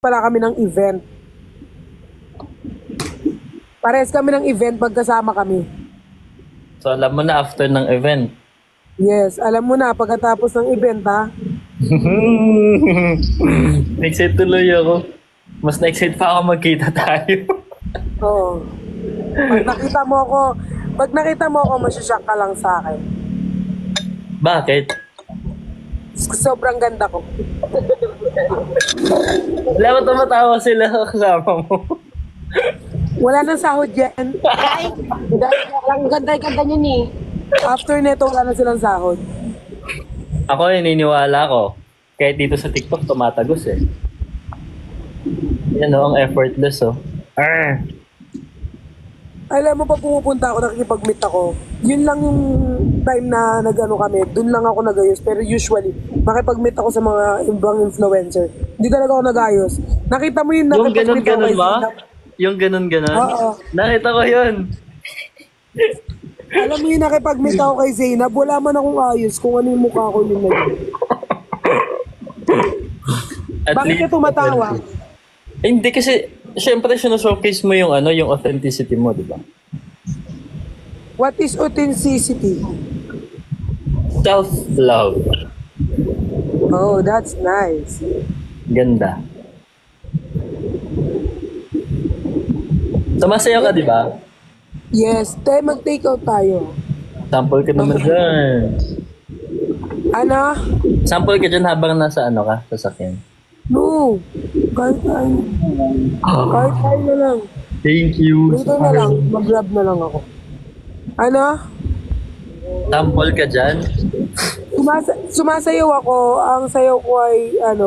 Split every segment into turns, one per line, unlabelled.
pala kami ng event. Parehas kami ng event pagkasama kami.
So alam mo na after ng event.
Yes, alam mo na, pagkatapos ng event ha.
Na-excite tuloy ako. Mas na-excite pa ako magkita tayo.
Oo. Pag nakita mo ako, masyashock ka lang sa akin.
Bakit?
Sobrang ganda ko.
Wala ba tumatawa sila kasama mo?
Wala nang sahod yan.
Ay, ang ganda-ganda niya ni.
After neto, wala na silang sahod.
Ako naniniwala ko. Kahit dito sa TikTok, tumatagos eh. Yan o, ang effortless oh. Arr!
Alam mo, pag pumupunta ako, nakikipag-meet ako, yun lang yung time na nag-ano kami, dun lang ako nag-ayos. Pero usually, makipag-meet ako sa mga ibang influencer. Hindi talaga ako nag-ayos. Nakita mo yun,
Yung
nakipag-meet ako
ganun-ganun
kay
ba?
Zina.
Yung ganun-ganun?
Oo.
Nakita ko yun.
Alam mo yun, nakipag-meet ako kay Zainab, wala man akong ayos kung ano yung mukha ko yun na yun.
At
Bakit ka
least-
tumatawa?
Eh, hindi kasi, syempre showcase mo yung ano, yung authenticity mo, di ba?
What is authenticity?
Self-love.
Oh, that's nice.
Ganda. Sumasayaw ka, di ba?
Yes, tayo mag-take out tayo.
Sample ka naman dyan.
Ano?
Sample ka dyan habang nasa ano ka, sasakyan.
No. Kahit tayo. Kahit tayo na lang.
Thank you.
Dito na lang. Mag-grab na lang ako. Ano?
Sample ka dyan.
Sumasayaw ako. Ang sayaw ko ay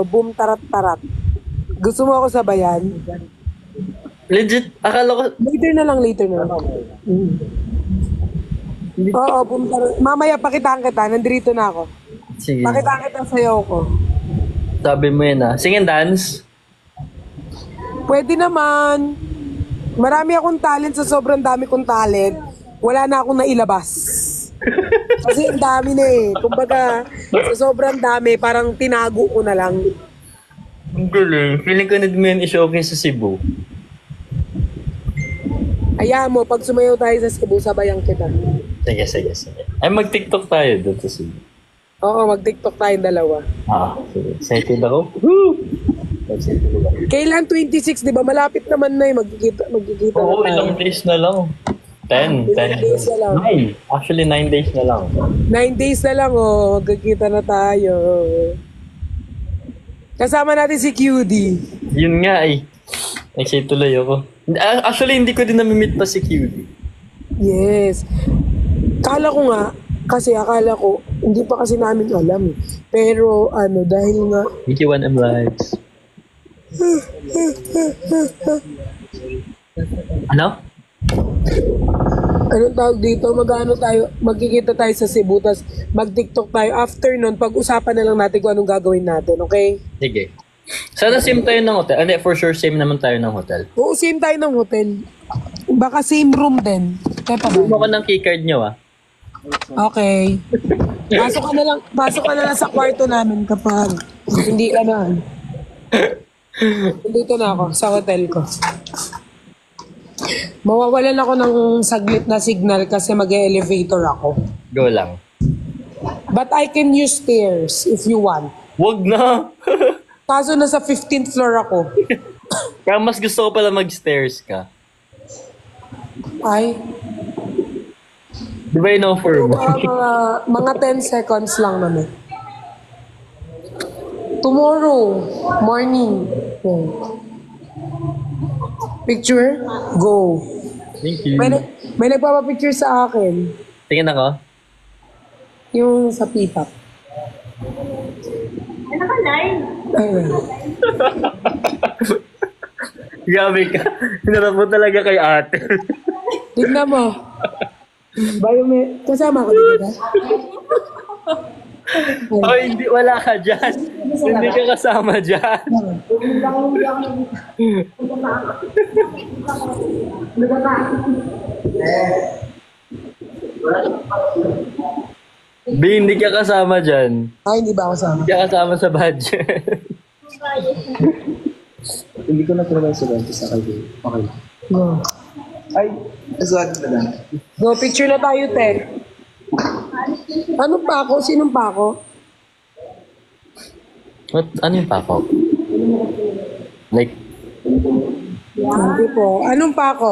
boom tarat tarat. Gusto mo ako sabayan?
Legit, akala ko,
Later na lang. Oo, boom tarat. Mamaya pakitaan kita. Nandito na ako.
sige,
Pakitaan kita ang sayaw ko.
sabi mo yun ah. Sing and dance?
Pwede naman. Marami akong talent sa sobrang dami kong talent. Wala na akong nailabas. Kasi ang dami na eh. Kumbaga, sa sobrang dami, parang tinago ko na lang.
Ang galing. Feeling ko need mo yun i-showcase sa Cebu.
Ayaw mo, pag sumayaw tayo sa Cebu, sabayan kita.
Sige. Ay, mag-TikTok tayo doon sa Cebu.
Oo, mag-TikTok tayong dalawa.
Sige. Excited ako. Woo! Excited ako.
Kailan 26, di ba? Malapit naman na eh. Magkikita
Oo,
na tayo.
ilang days na lang. 10
Ilang days na lang.
9. Actually, 9 days na lang.
9 days na lang, oh. Magkikita na tayo. Kasama natin si QD.
Yun nga eh. Excited tuloy ako. Actually, hindi ko din namimit pa si QD.
Yes. Akala ko, hindi pa kasi namin alam eh. Pero dahil nga,
Thank you, 1M Lives. Ano?
anong tawag dito, magkikita tayo sa Cebu, tas mag-TikTok tayo. After nun, pag-usapan na lang natin kung anong gagawin natin, okay?
Sige. Sana same tayo ng hotel. Hindi, for sure same naman tayo ng hotel.
Oo, same tayo ng hotel. Baka same room din. Kaya pa
Mo
ba?
ko ng keycard nyo ah.
Okay. Pasok ka na lang sa kwarto namin kapag hindi ka na. Dito na ako, sa hotel ko. Mawawalan ako ng saglit na signal kasi mag-elevator ako.
Go lang.
But I can use stairs if you want.
Wag na!
Kaso nasa 15th floor ako.
Kaya mas gusto ko pala mag-stairs ka.
Ay,
Di ba in-offer mo?
mga 10 seconds lang naman. Tomorrow, morning. Yeah. Picture? Go.
Thank you.
May nagpapapicture sa akin.
Tingin ako.
Yung sa pipak. Ayun.
Grabe ka. Hinarap mo talaga kay ate.
Tignan mo. Kasama ko dito.
Oh, hindi. Wala ka dyan. Hindi ka kasama dyan. B, hindi ka kasama dyan.
Ay, hindi ba ako sama?
Hindi ka kasama sa budget.
Hindi ko na talaga sabihin sa kayo. Okay lang.
No.
Ay, aswag na lang.
Go, picture na tayo, te. Ano pa ako? Sinong pa ako?
What? Ano yung pako? Like,
Hindi po. Anong pa ako?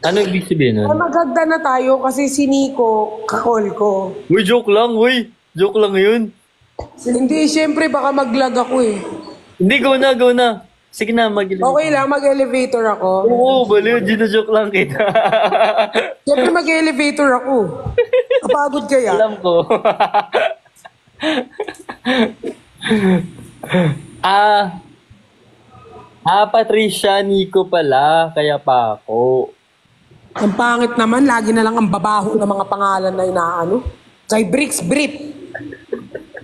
ano ibig sabihin
Ay,
nun?
maganda na tayo kasi si Nico, kakol ko.
Uy, joke lang, uy! Joke lang yun.
Hindi, syempre baka mag-lag ako eh.
Hindi, go na, go na. Sige na,
Okay lang, mag-elevator ako.
Oo, baliw, gino-joke lang kita.
Syempre mag-elevator ako. Kapagod kaya.
Alam ko. Patricia, Nico pala, kaya pa ako.
Ang pangit naman, lagi na lang ang babaho ng mga pangalan na inaano. Kay Bricks, Brit.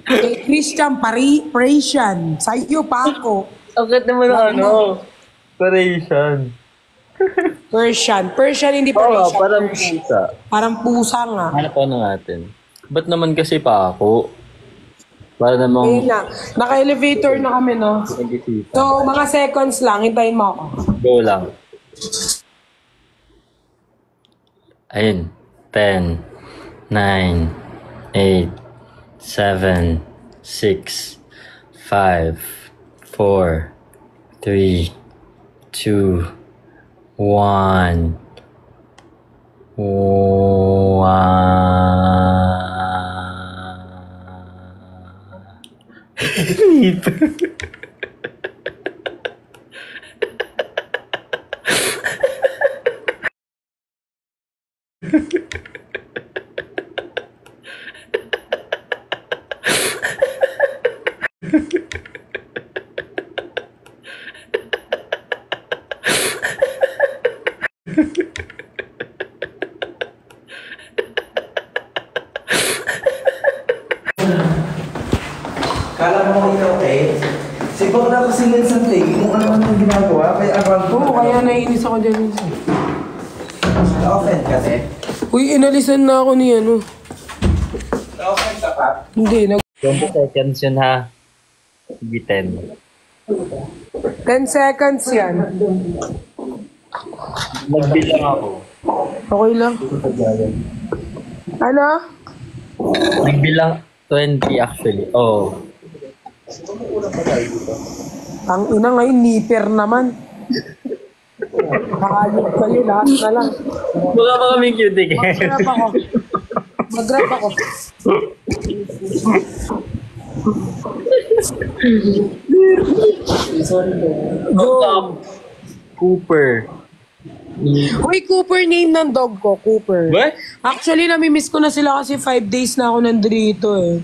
Kay Christian, Parisian. Sa iyo pa ako.
Bakit naman ano? Operation.
Persian, hindi
Oo,
Parisian.
parang
Persian.
pusa.
Parang pusa nga.
Hanap ko na natin. Ba't naman kasi pa ako? Para namang...
Ayun na. Naka-elevator na kami, no? So, mga seconds lang. Hintayin mo ako.
Go lang. Ayun. 10, 9, 8, 7, 6, 5, 4, 3, 2, 1.
Kala mo okay? Si Bog na kasi lang sa tingin mo ano ang ginagawa. Kaya abang ko.
Oo, kaya nainis ako dyan minsan.
Na-offend kasi.
Uy, inalisan na ako ni ano.
Na-offend ka pa?
Hindi,
20 seconds yun ha. Sige, 10.
10 seconds yan.
Nagbilang ako.
Okay lang. Ano?
Nagbilang 20 actually. Oh.
Ang ina ngayon, nipper naman. Nakayot kayo, lahat na lang.
Mukha pa kaming cutie eh.
Mag-grab ako. Mag-grab ako. Go.
Cooper.
Uy, Cooper name ng dog ko, Cooper.
What?
Actually, namimiss ko na sila kasi 5 days na ako nandito eh.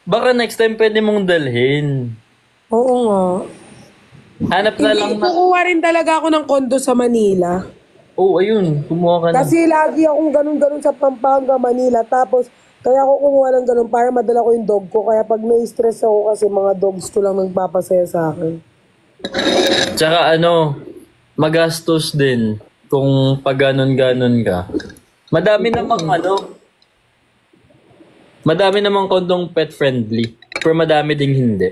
Baka next time pwede mong dalhin.
Oo nga.
Hanap na lang
Hindi,
na...
kukuha rin talaga ako ng kondo sa Manila.
Oh, ayun. Kumuha ka na.
Kasi lagi akong ganun-ganun sa Pampanga, Manila. Tapos, kaya ako kumuha ng ganun para madala ko yung dog ko. Kaya pag na-stress ako kasi mga dogs ko lang nagpapasaya sa akin.
Tsaka ano, magastos din kung pag ganon-ganon ka. Madami namang madami namang kondong pet friendly. Pero madami ding hindi.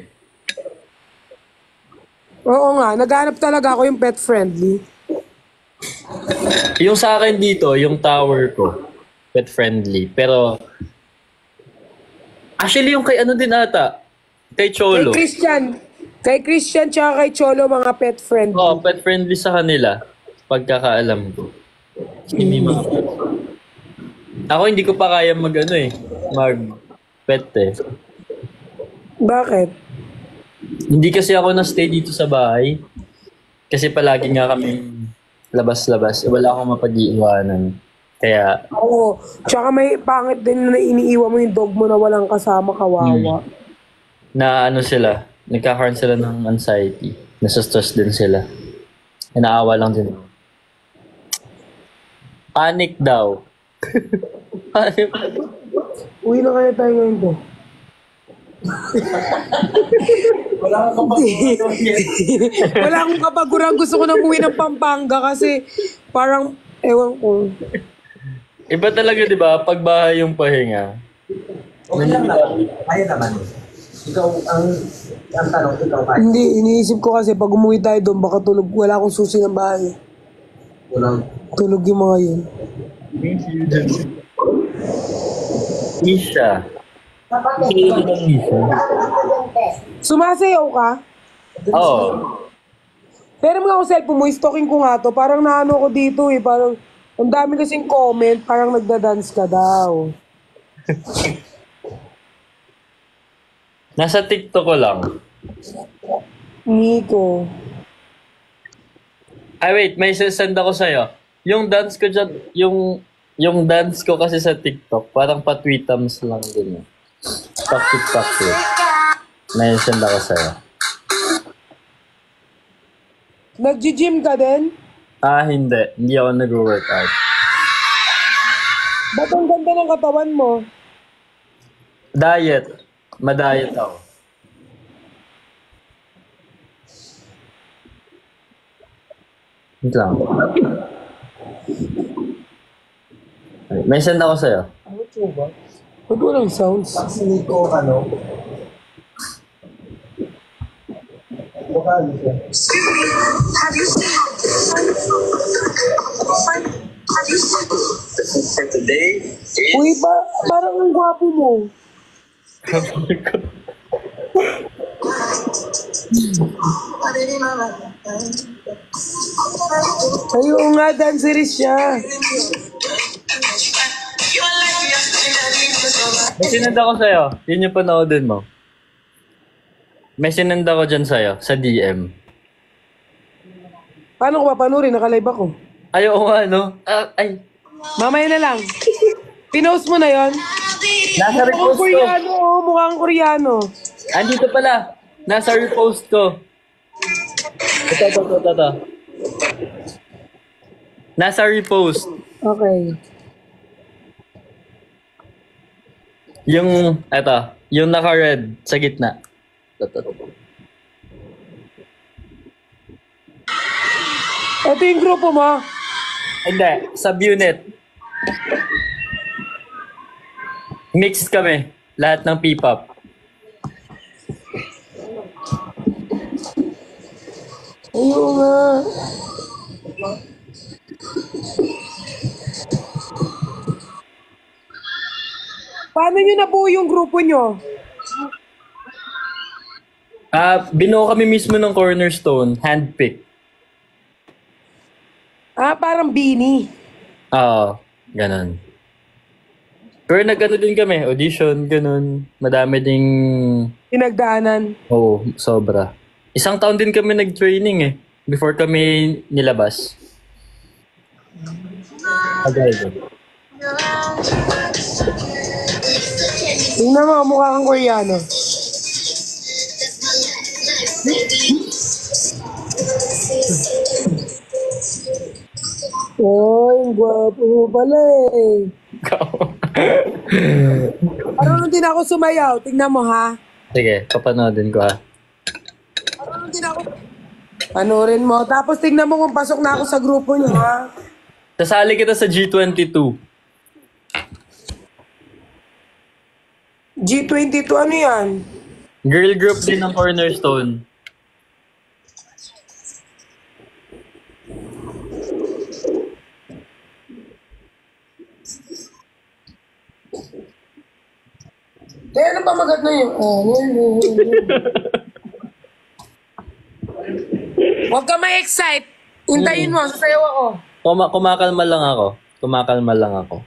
Oo nga, naghanap talaga ako yung pet friendly.
Yung sa akin dito, yung tower ko, pet friendly. Pero, actually yung kay ano din ata, kay Cholo.
Kay Christian tsaka kay Cholo mga pet friendly.
Oo, pet friendly sa kanila. Pagkakaalam ko. Kasi may mga... Ako hindi ko pa kaya mag pet eh.
Bakit?
Hindi kasi ako na-stay dito sa bahay. Kasi palagi nga kami labas-labas. Wala akong mapag-iiwanan. Kaya,
Oo. Tsaka may pangit din na iniiwan mo yung dog mo na walang kasama, kawawa.
na ano sila, nagkakaroon sila ng anxiety. Nasa-stress din sila. Inaawa lang din. Panic daw. Panic.
Uwi na kaya tayo ngayon to.
Wala ka pa.
Wala akong kapaguran. Gusto ko na umuwi ng Pampanga kasi parang, ewan ko.
Iba talaga, di ba? Pag bahay yung pahinga.
Okay lang naman. Kaya naman. Ikaw, ang tanong, ikaw kaya.
Hindi, iniisip ko kasi pag umuwi tayo doon, baka tulog, wala akong susi ng bahay.
Walang,
Tulog yung mga yun.
Isha. Isha ng Isha.
Sumasayaw ka?
Oo.
Pero mga ako cellphone mo, stalking ko nga to. Parang naano ko dito eh. Parang, ang dami kasing comment, parang nagda-dance ka daw.
Nasa TikTok ko lang.
Nico.
Ay wait, may send ako sa'yo. Yung dance ko dyan, yung dance ko kasi sa TikTok, parang pa-tweetums lang din. Pakit. May send ako sa'yo.
Nag-gym ka din?
Ah, hindi. Hindi ako nag-workout.
Ba't ang ganda ng katawan mo?
Diet. Ma-diet ako. Wait lang. Ay, may send ako sa'yo.
Ano ito ba? Ba't walang sounds?
si Nico, ano? Baka siya.
For today,
Uy, parang ang gwapo mo. Ayun nga, danceris siya.
May sinend ako sa'yo. Yun yung panoodin mo. May sinend ako dyan sa'yo, sa DM.
Paano ko papanurin? Nakalive ako.
Ayaw nga, no? Ay.
Mamaya na lang. Pinost mo na yon.
Nasa
Mukhang
repost ko.
Koreano, oh. Mukhang Koreano.
Andito pala. Nasa repost ko. Ito. Nasa repost.
Okay.
Yung naka-red sa gitna. Ito.
Ito yung grupo mo.
Hindi, subunit. Mixed kami. Lahat ng P-pop.
Ayun nga. Paano nyo nabuo yung grupo nyo?
Binuo kami mismo ng Cornerstone. Handpick.
Parang Beanie.
Oo, ganun. Pero nag-ano din kami, audition, ganun. Madami ding,
Pinagdaanan.
sobra. Isang taon din kami nag-training eh. Before kami nilabas. Agad.
Tingnan mo, mukha kang Koreano. Oy, ang gwapo mo pala eh. Parang din ako sumayaw. Tingnan mo ha.
Sige, papanoodin ko ha.
Parang din ako. Panurin mo. Tapos tingnan mo kung pasok na ako sa grupo niyo ha.
Sasali kita sa G22.
G22, ano yan?
Girl group din ng Cornerstone.
Kaya ano pa magat na yun? Huwag ka ma-excite. Hintayin mo, sasayaw ako.
Kumakalma lang ako.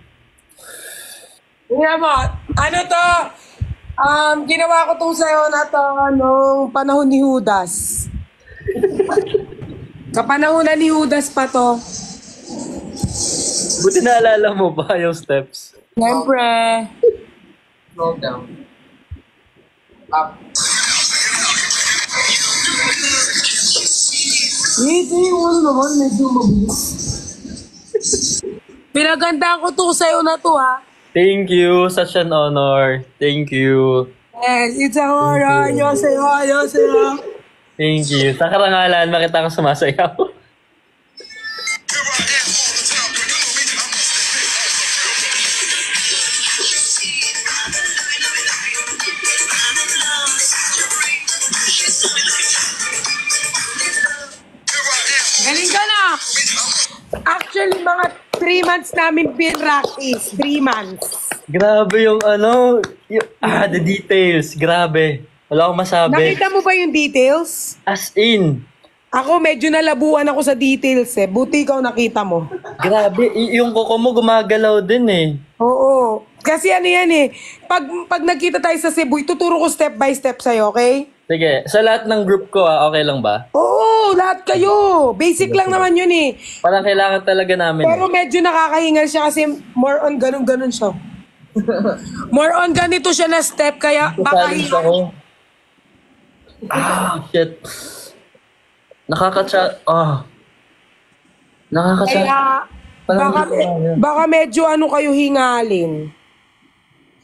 Tingnan mo, ano to? Ginawa ko tong sayo na to nung panahon ni Judas. Kapanahonan ni Judas pa to.
Buti naalala mo ba yung steps?
Siyempre.
Slow down. Up.
Ito yung ano naman, medyo mabilis. Pinagandaan ko to sayo na to ha.
Thank you. Such an honor. Thank you.
Yes, it's a horror. Yoseyo.
Thank you. Sa karangalan, makita ko sumasayaw.
Galing ka na! Actually, mga 3 months namin pinractice. 3 months.
Grabe yung ano, the details. Grabe. Wala akong masabi.
Nakita mo ba yung details?
As in.
Ako medyo nalabuan ako sa details eh. Buti ikaw nakita mo.
Grabe. Yung kuko mo gumagalaw din eh.
Oo. Kasi ano yan eh. Pag nagkita tayo sa Cebu, tuturo ko step by step sa'yo, okay?
Sige, sa lahat ng group ko okay lang ba?
Oo, lahat kayo. Basic lang naman yun eh.
Parang kailangan talaga namin.
Pero medyo nakakahingal siya kasi more on ganun-ganun siya. More on ganito siya na step kaya baka
Challenge ako. Shit. Nakaka-chat.
kaya baka medyo ano kayo hingalin.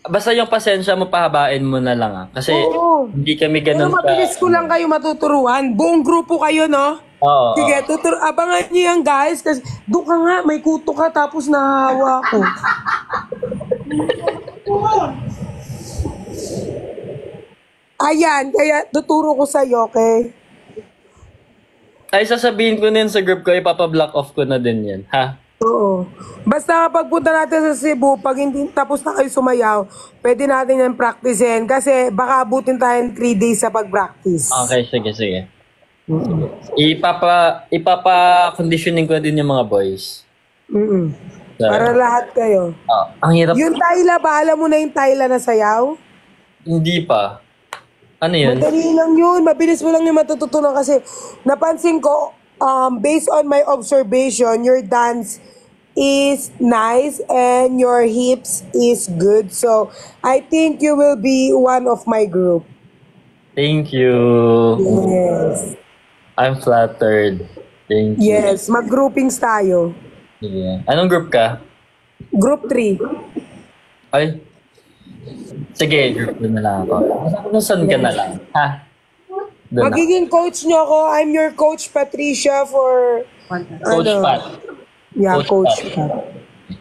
Basta yung pasensya mo, pahabain mo na lang Kasi
Oo.
hindi kami
Pero
ganun
mabilis ko lang kayo matuturuan. Buong grupo kayo, no?
Oo.
Sige, abangan niyo yan, guys. Kasi doon ka nga, may kuto ka, tapos nahahawa ko. Ayan, kaya tuturo ko sa'yo, okay?
Ay, sasabihin ko na yun sa group ko, ipapa-block off ko na din yan. Ha?
Oo. Basta kapag punta natin sa Cebu, pag hindi tapos na kayo sumayaw, pwede natin yan practicein. Kasi baka abutin tayo 3 days sa pag-practice.
Okay, sige. Ipapa-conditioning ko din yung mga boys.
Mm-mm.
So,
Para lahat kayo.
ang hirap.
Yung Tayla ba? Alam mo na yung Tayla na sayaw?
Hindi pa. Ano yun?
Madali lang yun. Mabilis mo lang yung matututunan kasi napansin ko, based on my observation, your dance is nice and your hips is good. So, I think you will be one of my group.
Thank you.
Yes.
I'm flattered. Thank you.
Yes, mag-groupings tayo.
Sige. Anong group ka?
Group 3.
Ay. Sige, group na lang ako. Nasaan ka na lang? Ha? Doon na.
Magiging coach nyo ako. I'm your coach, Patricia, for...
Coach Pat.
Yeah,
Coach
coach Pat.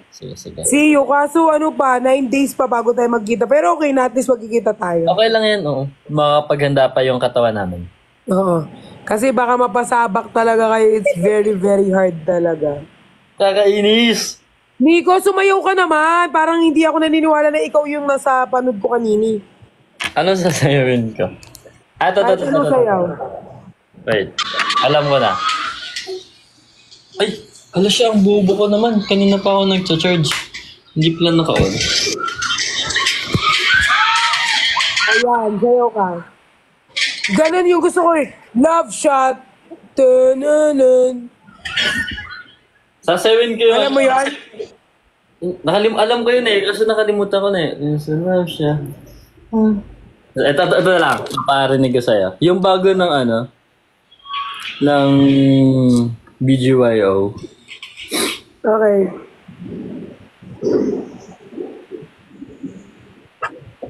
Sige.
See you. Kaso 9 days pa bago tayo magkita. Pero okay na, at least magkikita tayo.
Okay lang yan, oo. Makapaghanda pa yung katawan namin.
Oo. Kasi baka mapasabak talaga kayo. It's very, very hard talaga.
Kakainis!
Nico, sumayaw ka naman. Parang hindi ako naniniwala na ikaw yung nasa panood ko kanini.
Ano sasayawin ko?
Ano sayaw?
Wait. Alam ko na. Ay! Hala siya, ang bubo ko naman. Kanina pa ako nag-charge. Hindi pala naka-on.
Ayan, sayaw ka. Ganun yung gusto ko eh. Love shot. Tunanan.
Sasayawin ko yun.
Alam mo yan?
Alam ko yun eh. Kasi nakalimutan ko na eh. Yung love siya. Ito na lang. Parinig ko sa'yo. Yung bago ng ng BGYO.
Okay.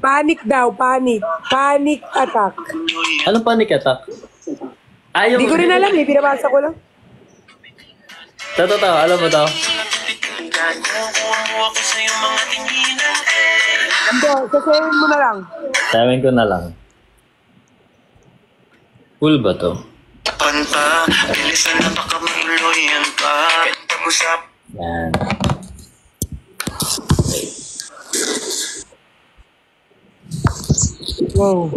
Panic daw, panic. Panic attack.
Anong panic attack?
Hindi ko rin alam eh, pinabasa ko lang.
Totoo, alam mo to?
Hindi, sasayin mo na lang.
Sabihin ko na lang. Cool ba to?
Panta, bilisan na baka maluloyan pa. Pag-usap.
Yan.
Wow.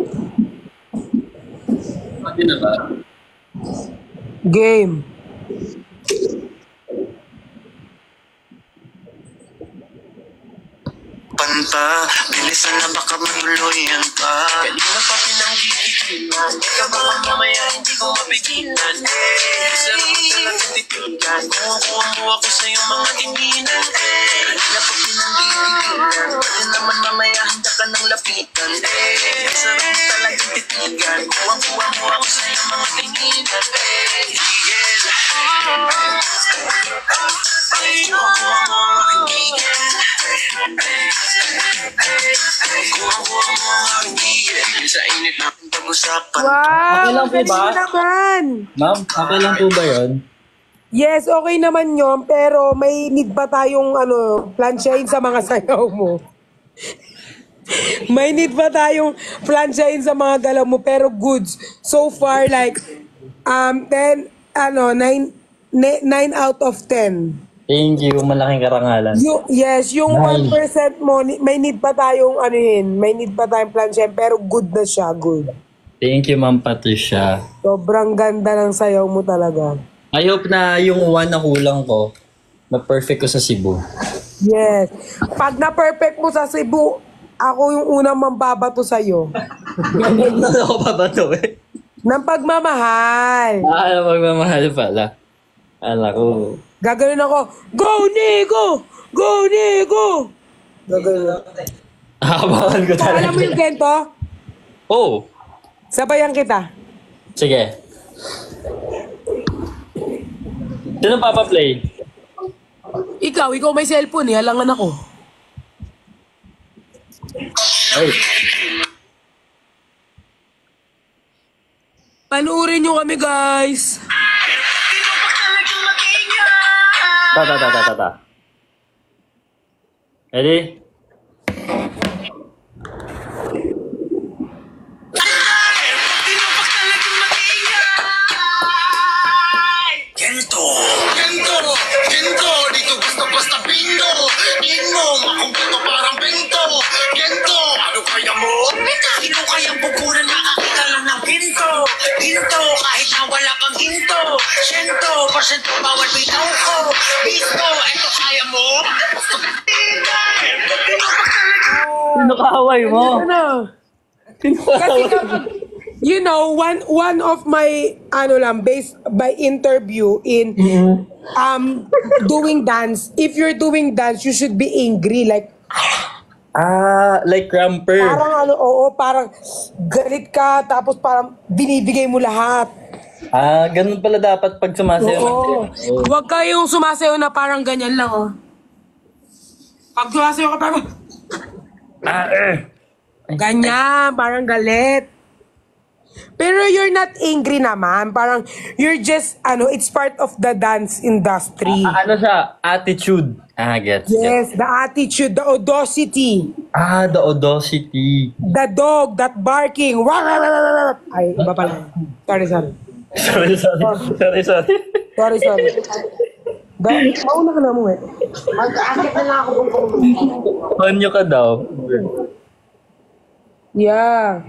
Pwede na ba?
Game.
Panta, bilisan na baka maluloyan pa. Kanina pa pinanggigitilan. Di ka baka mamaya hindi ko mapigilan. Sarap mo talagang titigan. Kuha mo ako sa iyong mga tinginan. Kanina pa pinanggigitilan. Pwede naman mamaya handa ka ng lapitan. Sarap mo talagang titigan. Kuha mo ako sa iyong mga tinginan. Kuha mo ang aking gigil. Sa init natin pag-usapan.
Wow,
Okay lang po
galing
ba?
mo naman.
Ma'am, okay lang po ba yun?
Yes, okay naman yun, pero may need ba tayong plansyahin sa mga sayaw mo? May need ba tayong plansyahin sa mga galaw mo, pero goods. So far, like, 9 9 out of 10.
Thank you, malaking karangalan.
Yes, yung
Nine.
1% mo, may need pa tayong ano yun, may need pa tayong plansya, pero good na siya, good.
Thank you, Ma'am Patricia.
Sobrang ganda ng sayaw mo talaga.
I hope na yung 1 na kulang ko, na-perfect ko sa Cebu.
Yes. Pag na-perfect mo sa Cebu, ako yung unang mambabato sa'yo.
Ano ako pa ba to eh?
Ng pagmamahal.
Magmamahal pala. Ala ko.
Gaganon ako, go Nico! Go Nico! Gaganon ako.
Habakan ko talaga.
Alam mo yung kento?
Oh,
Sabayan kita.
sige. Sino papa-play?
Ikaw may cellphone eh, halangan ako.
Ay,
Panuorin nyo kami guys.
ta. Ready?
Gento, dito basta pindo. Tingin mo, makumpleto parang bento. Gento, ano kaya mo? Sino kayang bukulan nakakita lang ng ginto? Ginto, kahit na wala kang hinto. Siyento, porsyento bawal bitaw ko. Bisto, eto kaya mo?
Sino kaaway mo?
Ano? Kasi kapag, you know, one of my based by interview in doing dance. If you're doing dance, you should be angry, like
Like Ramper.
parang galit ka tapos parang binibigay mo lahat.
Ganun pala dapat pag sumasayaw.
Oo. Huwag kayong sumasayaw na parang ganyan lang, oh. Pag sumasayaw ka parang ganyan, parang galit. Pero you're not angry naman. Parang, you're just, it's part of the dance industry.
Ano siya? Attitude. Gets.
Yes, the attitude, the audacity.
The audacity.
The dog, that barking. Ay, iba pala. Sorry.
Sorry.
Mauna ka na mo eh.
Mag-aakit na lang ako kung
Konyo ka daw.
Yeah.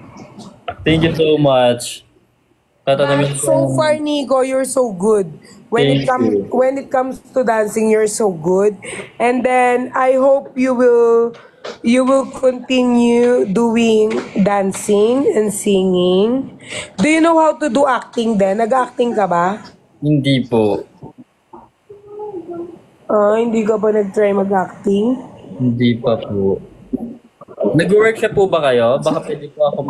Thank you so much.
So far, Nico, you're so good. When it comes to dancing, you're so good. And then I hope you will continue doing dancing and singing. Do you know how to do acting then? Nag-acting ka ba?
Hindi po.
Hindi ka ba nag-try mag-acting?
Hindi pa po. Nag-workshop po ba kayo? Baka pwede po ako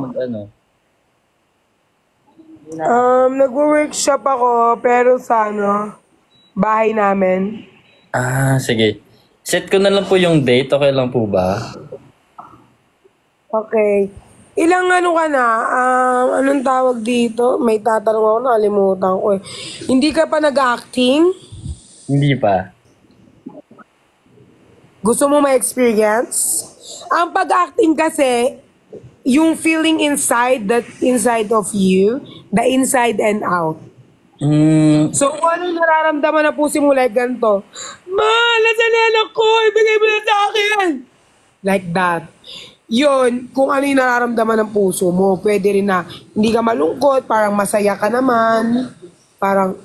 Nag-workshop ako, pero sa bahay namin.
Sige. Set ko na lang po yung date. Okay lang po ba?
Okay. Ilang ka na? Anong tawag dito? May tatanong ako, nakalimutan ko eh. Hindi ka pa nag-acting?
Hindi pa.
Gusto mo ma-experience? Ang pag-acting kasi, yung feeling inside of you, the inside and out. So, kung anong nararamdaman na puso mo like ganito, Ma, nasa anak ko, ibigay mo na sa akin. Like that. Yun, kung ano yung nararamdaman ng puso mo, pwede rin na hindi ka malungkot, parang masaya ka naman, parang,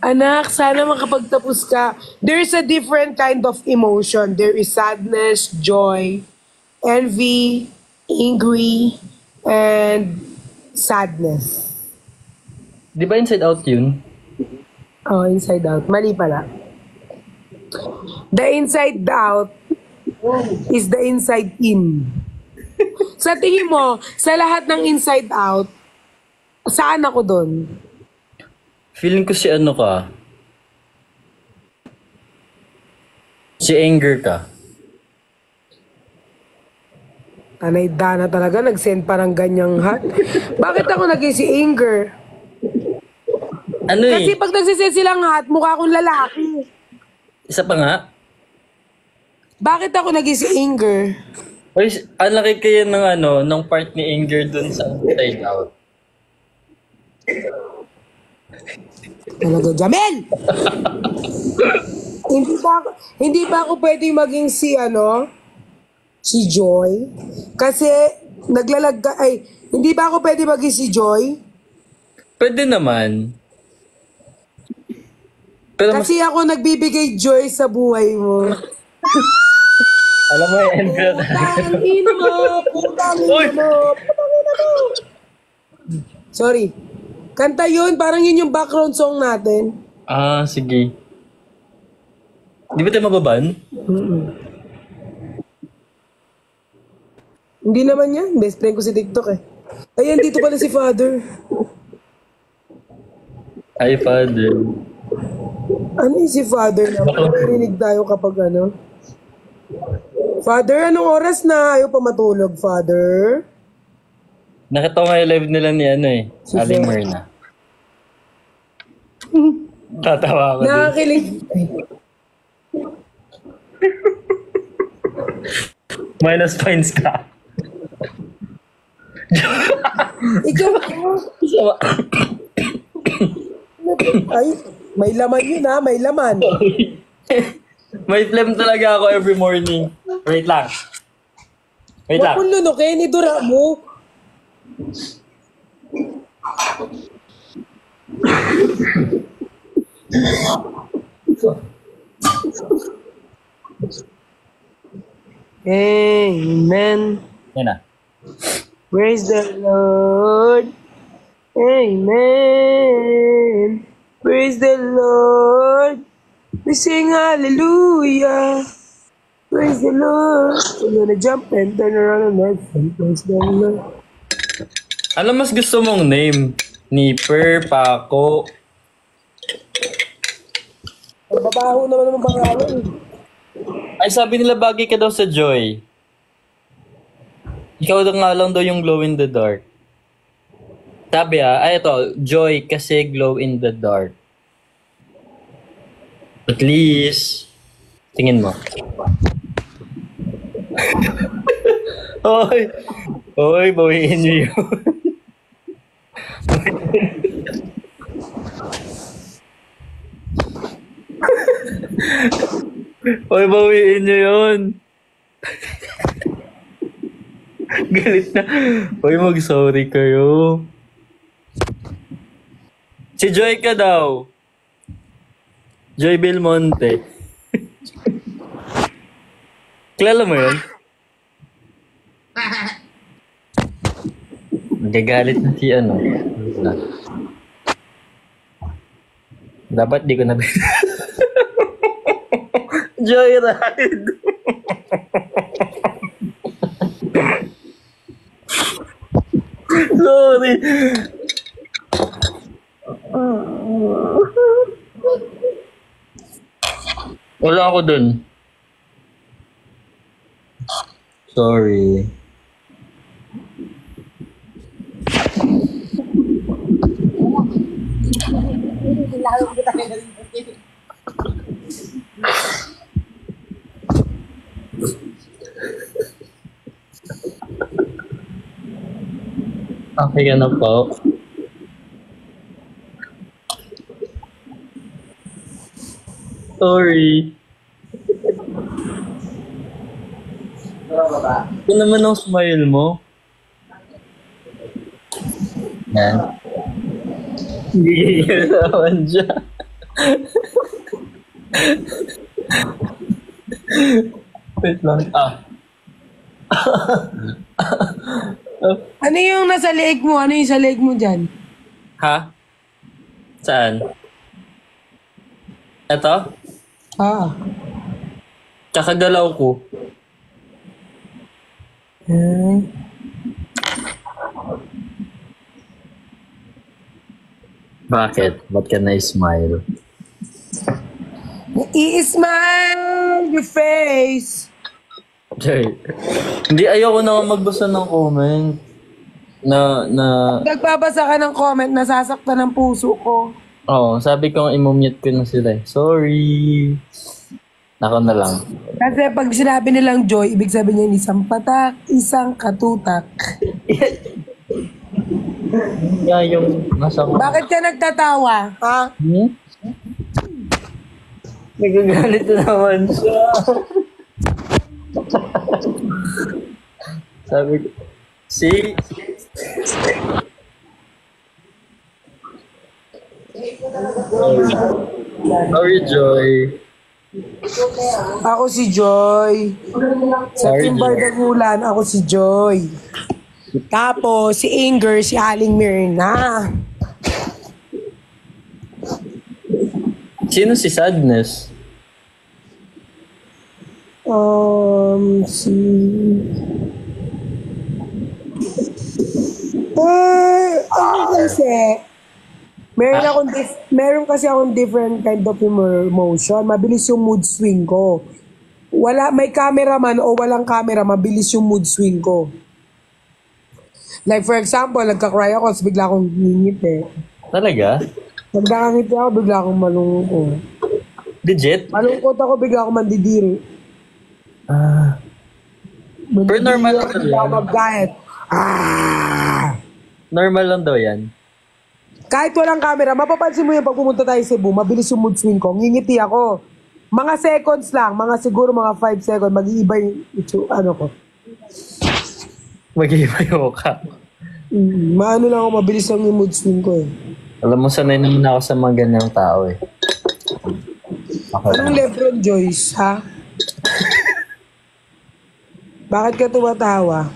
anak, sana makapagtapos ka. There's a different kind of emotion. There is sadness, joy, envy, angry, and sadness.
Di ba Inside Out yun?
Oh, inside out. Mali pala. The inside out is the inside in. Sa tingin mo, sa lahat ng inside out, saan ako doon?
Feeling ko si ano ka. Si Anger ka.
Tanay Dana talaga, nag-send parang ganyang hat. Bakit ako naging si Anger?
Ano
Kasi pag nagsisend silang hat, mukha akong lalaki.
Isa pa nga.
Bakit ako naging si Anger?
Oy, ang laki kaya ng part ni Anger dun sa Inside Out.
Talaga, Jamel! hindi ba ako pwedeng maging si Joy? Kasi hindi ba ako pwede maging si Joy?
Pwede naman. Pero mas,
Kasi ako nagbibigay joy sa buhay mo.
alam mo yung end ko na.
Putang ina mo! Putang
Uy!
ina mo! Putang ina mo! Sorry. Kanta yun, parang yun yung background song natin.
Ah, sige. Di ba tayo mababan?
Hindi naman yan. Best friend ko si TikTok eh. Ayan, dito pala si Father.
Hi, Father.
Ano yung si Father na? Marinig tayo kapag Father, anong oras na? Ayaw pa matulog, Father.
Nakita ko nga yung live nila ni
Si
Aling
Father.
Myrna. Tatawa ako din.
Nakakilig.
Minus points ka.
Ikaw, ay, may laman yun ha, may laman.
May phlegm talaga ako every morning. Wait lang. Wait
Huwag
lang.
mong lunukin, idura mo. Amen.
Yan na.
Praise the Lord. Amen. Praise the Lord. We sing hallelujah. Praise the Lord. I'm gonna jump and turn around and let praise the Lord.
Ano mas gusto mong name? Nipper, Paco.
Ang babaho naman ng pangalan.
Ay, sabi nila bagay ka daw sa Joy. Ikaw daw nga lang daw yung glow in the dark. Sabi ito, Joy kasi glow in the dark. At least, tingin mo. Oy! Oy, bawiin niyo yun. Oy, bawiin niyo yun. Galit na. Oy, mag-sorry kayo. Si Joy ka daw. Joy Belmonte. Kilala mo yun? Nagagalit na si Dapat di ko na... Joyride! Sorry! Wala ako dun. Sorry. Okay ka na po. Sorry. Ito naman ang smile mo. Yan. Hindi naman siya. Wait lang.
Ano yung nasa leeg mo? Ano yung sa leeg mo dyan?
Ha? Saan? Ito?
Ah.
Kakagalaw ko. Bakit? Ba't ka na-smile?
I-smile your face.
Jay, hindi ayoko na magbasa ng comment. Na...
Nagbabasa ka ng comment, nasasaktan ng puso ko.
Oo, sabi ko i-mute ko na sila. Sorry. Ako na lang.
Kasi pag sinabi nilang joy, ibig sabihin niya isang patak, isang katutak.
Nga yung nasa ko.
Bakit ka nagtatawa? Ha?
Hmm? Nagagalit na naman siya. Sabi ko, see? How are you, Joy?
Ako si Joy. Sa
Sorry,
Timbar
Joy.
Dagulan, ako si Joy. Tapos, si Inger, si Aling Mirna.
Sino si Sadness?
Si... kasi, meron kasi akong different kind of emotion. Mabilis yung mood swing ko. May cameraman o walang camera, mabilis yung mood swing ko. Like for example, nagka-cry ako, tapos bigla akong ngingiti.
Talaga?
Pag nakangiti ako, bigla akong malungkot.
Legit?
Malungkot ako, bigla akong mandidiri.
Pero normal lang
Bigla ako
yan.
mag-diet.
Normal lang daw yan.
Kahit walang camera, mapapansin mo yan pag pumunta tayo sa Cebu, mabilis yung mood swing ko. Ngingiti ako. Mga seconds lang, siguro mga 5 seconds, mag-iiba yung ano ko.
Mag-iibayo ka.
Maano lang ako, mabilis lang yung mood swing ko eh.
Alam mo, sanay naman ako sa mga ganyang tao eh. Okay.
Anong Lebron Joyce, ha? Bakit ka tumatawa?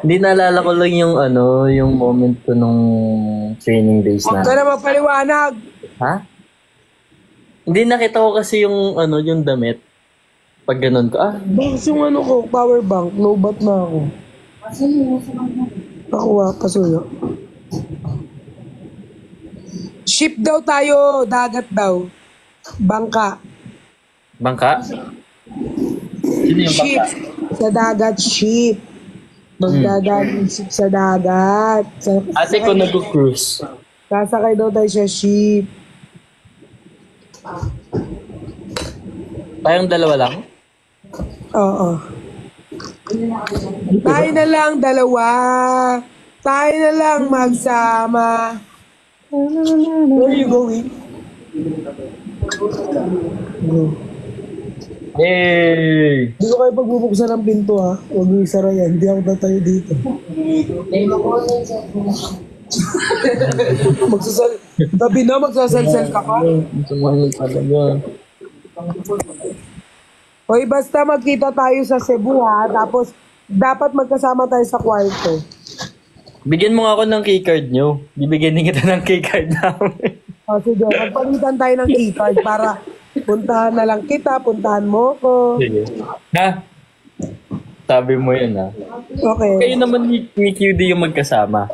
Hindi naalala ko lang yung ano, yung moment ko nung training days
Huwag ka
na.
na mapaliwanag.
Ha? Hindi nakita ko kasi yung ano, yung damit. Pag ganun ko,
Bakit yung ano ko, power bank, low-bat na ako. Nakuha, pasuyo. Ship daw tayo, dagat daw. Bangka.
bangka? Sino yung
Ship.
bangka?
Sa dagat, ship. Magdadagang ship sa dagat.
Ate ko nag-cruise.
Sasakay daw tayo sa ship.
Tayong dalawa lang?
Oo. Tayo na lang, dalawa. Tayo na lang magsama. Where are you going? Go.
Hey!
Hindi ko kayo pagbubuksan ng pinto ha. Huwag niyo isara yan. Hindi ako tatayo dito. Tabi na, magsasalsal ka pa.
Sumahin talaga.
Hoy, basta magkita tayo sa Cebu ha. Tapos, dapat magkasama tayo sa kwarto.
Bigyan mo nga ako ng keycard nyo. Bibigyan din kita ng keycard namin.
O sige, magpalitan tayo ng keycard para puntahan na lang kita, puntahan mo ko.
Sige. Ha? Sabi mo yun ha.
Okay.
Kayo naman ni QD yung magkasama.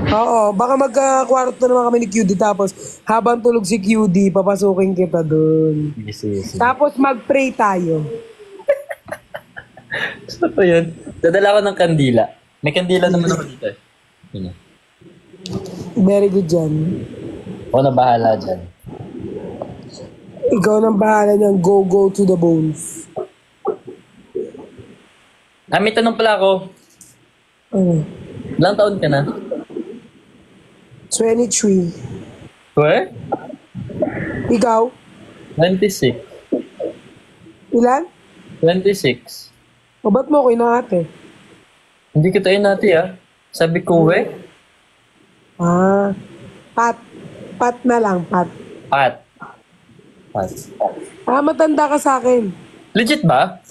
Oo, baka magkakwarto naman kami ni QD tapos habang tulog si QD, papasukin kita dun.
Yes.
Tapos mag-pray tayo.
Ano pa yun? Dadala ko ng kandila. May kandila naman ako dito eh. Yun.
Very good dyan.
Ako na bahala dyan.
Ikaw nang bahala niyan, go to the bones.
May tanong pala ako.
Ano?
Ilang taon ka na?
23.
Where?
Ikaw?
26.
Ilan?
26.
O ba't mo ko inaate?
Hindi kita inati ah. Sabi ko, we?
Pat na lang, Pat.
Pat.
Matanda ka sa akin.
Legit ba?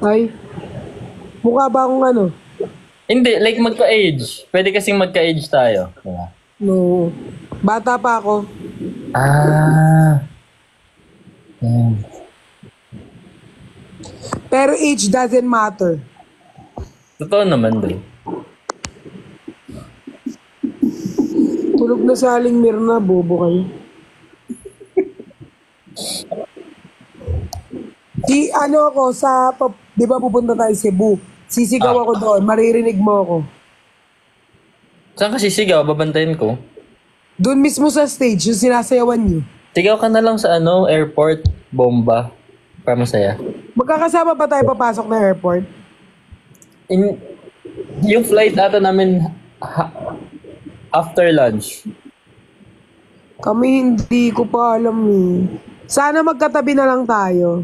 Ay, mukha ba akong ano?
Hindi, like magka-age. Pwede kasing magka-age tayo. Diba?
No. Bata pa ako. Pero age doesn't matter.
Totoo naman din.
Tulog na sa Aling Mirna, bobo kayo. Ano ako, di ba pupunta tayo Cebu? Sisigaw ako doon, maririnig mo ako.
Saan ka sisigaw? Babantayin ko.
Doon mismo sa stage, yung sinasayawan niyo.
Sigaw ka na lang sa airport, bomba. Para masaya.
Magkakasama ba tayo papasok na airport?
Yung flight ata namin after lunch.
Kami hindi ko pa alam eh. Sana magkatabi na lang tayo.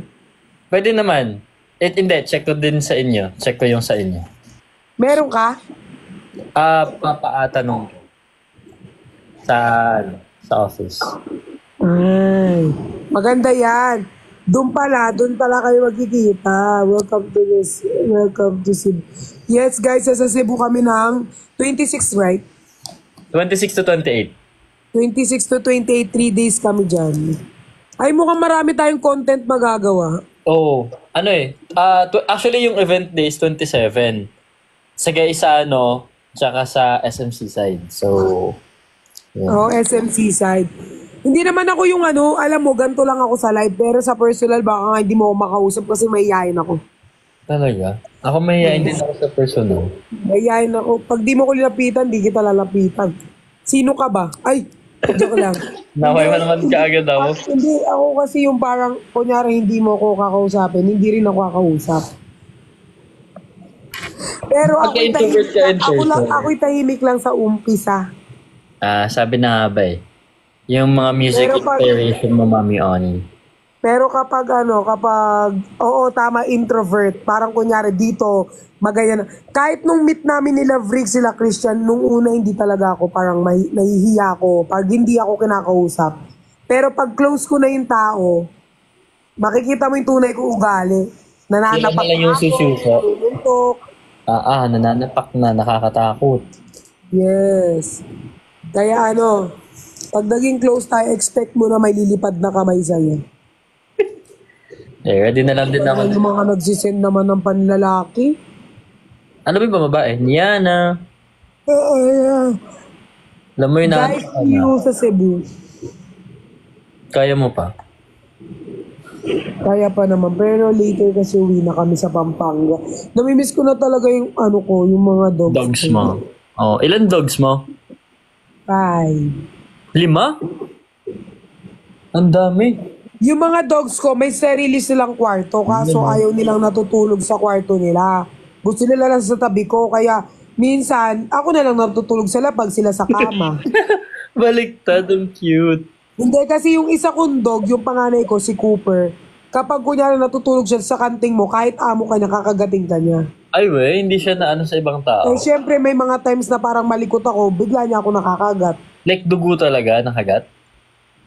Pwede naman. Hindi, check ko din sa inyo. Check ko yung sa inyo.
Meron ka?
Papaatanong ko. Sa office.
Ay, maganda yan. Doon pala kayo magkikita. Welcome to Cebu. Yes guys, sa Cebu kami ng 26, right?
26 to 28.
26 to 28, 3 days kami dyan. Ay, mukhang marami tayong content magagawa.
Oh, ano eh. Actually, yung event day is 27. Sa tsaka sa SMC side. So, yeah.
Oh, SMC side. Hindi naman ako yung alam mo, ganito lang ako sa live. Pero sa personal, baka nga hindi mo ako makausap kasi mahihayin ako.
Talaga? Ako mahihayin din ako sa personal.
Mahihayin ako. Pag di mo ko lalapitan, di kita lalapitan. Sino ka ba? Ay, joke lang.
Naway mo naman kaagad ako.
Hindi, ako kasi yung parang, kunyari hindi mo ako kakausapin, hindi rin ako kakausap. Pero
Pagka-introvert ka in person.
ako'y tahimik lang sa umpisa.
Sabi na nga ba eh. Yung mga music
Pero pag-
inspiration mo, Mami Oni.
Pero kapag oo, tama, introvert. Parang kunyari dito, magaya na. Kahit nung meet namin nila Vrick, sila Christian, nung una hindi talaga ako, parang nahihiya ako. Pag hindi ako kinakausap. Pero pag close ko na yung tao, makikita mo yung tunay ko ugali. Nananapak
Yan na lang yung susuko.
Tuntok.
Nananapak na, nakakatakot.
Yes. Kaya pag naging close tayo, expect mo na may lilipad na kamay sa'yo.
Ready na lang din ako.
Yung mga nagsisend naman ng panlalaki.
Ano ba yung babae? Niana. Alam mo yun na.
Guys, see you sa Cebu.
Kaya mo pa.
Kaya pa naman. Pero later kasi uwi na kami sa Pampanga. Namimiss ko na talaga yung yung mga dogs.
Dogs mo. Oh, ilan dogs mo?
5.
5? Ang dami.
Yung mga dogs ko, may sarili silang kwarto. Kaso ayaw nilang natutulog sa kwarto nila. Gusto nila lang sa tabi ko. Kaya minsan, ako na lang natutulog sa labag, sila sa kama.
Baliktad, ang cute.
Hindi, kasi yung isa kong dog, yung panganay ko, si Cooper, kapag kunyari natutulog siya sa kanting mo, kahit amo ka, nakakagating ka niya.
Ay we, hindi siya na sa ibang tao.
Eh, syempre, may mga times na parang malikot ako, bigla niya ako nakakagat.
Like dugo talaga, nakagat?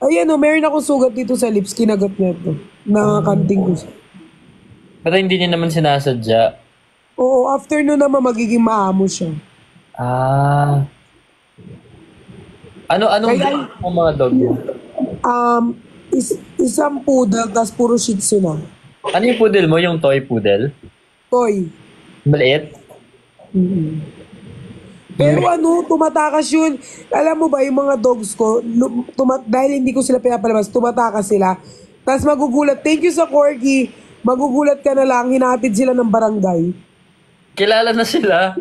Ayan meron akong sugat dito sa lips, kinagat niya ito. Nakakanting ko siya.
Pero hindi niya naman sinasadya.
Oo, after nun naman magiging maamo siya.
Anong
Kaya-
ang mga dog mo?
Isang poodle, tas puro shih tzu na.
Ano yung poodle mo? Yung toy poodle?
Toy.
Maliit?
Pero tumatakas yun. Alam mo ba, yung mga dogs ko, dahil hindi ko sila pinapalabas, tumatakas sila. Tapos magugulat, thank you sa corgi, magugulat ka na lang, hinatid sila ng barangay.
Kilala na sila.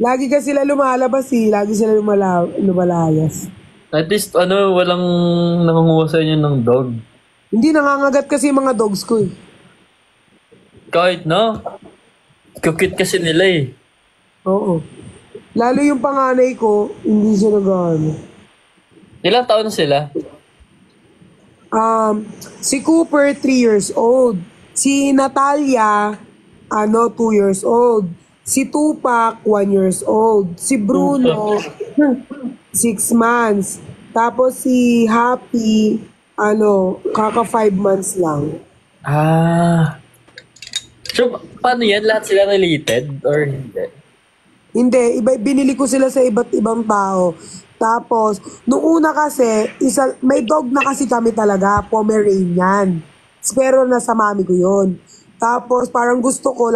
Lagi ka sila lumalabas lagi sila lumalayas.
At least, walang nangunguha sa inyo ng dog.
Hindi, nangangagat kasi yung mga dogs ko eh.
Kahit na. Kukit kasi nila eh.
Oo. Lalo yung panganay ko, hindi siya nag-ano.
Ilang taon na sila?
Si Cooper, 3 years old. Si Natalia, 2 years old. Si Tupac, 1 years old. Si Bruno, 6 months. Tapos si Happy, kaka 5 months lang.
So, paano yan? Lahat sila related? Or hindi?
Hindi, binili ko sila sa iba't ibang tao. Tapos, nung una kasi, may dog na kasi kami talaga, Pomeranian. Pero nasa mami ko yun. Tapos, parang gusto ko,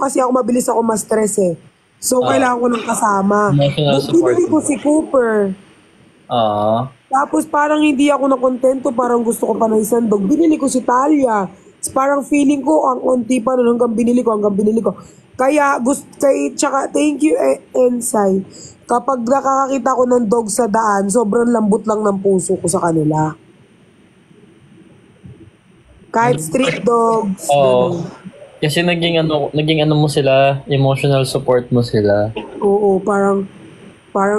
kasi ako, mabilis ako ma-stress eh. So, kailangan ko ng kasama.
Emotional support.
Binili ko si Cooper. Tapos, parang hindi ako nakontento, parang gusto ko pa ng isang dog. Binili ko si Talia. Parang feeling ko, ang unti pa nun hanggang binili ko. Kaya, tsaka, thank you, Ensay. Kapag nakakakita ko ng dog sa daan, sobrang lambot lang ng puso ko sa kanila. Kahit street dogs.
Oo. Kasi naging ano mo sila, emotional support mo sila.
Oo, parang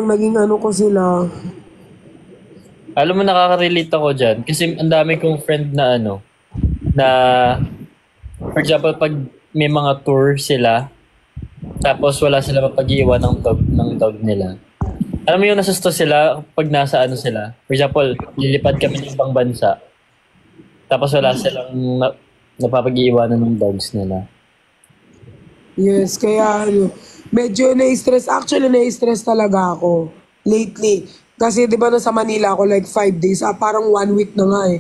naging ano ko sila.
Alam mo, nakaka-relate ako dyan. Kasi ang dami kong friend na na, for example, pag may mga tour sila, tapos wala sila mapag-iwan ng dog nila. Alam mo yung nasusto sila pag nasa sila. For example, lilipad kami ng ibang bansa. Tapos wala silang napapag-iwanan ng dogs nila.
Yes, kaya medyo na-stress. Actually, na-stress talaga ako lately. Kasi di ba nasa Manila ako like 5 days. Parang 1 week na nga eh.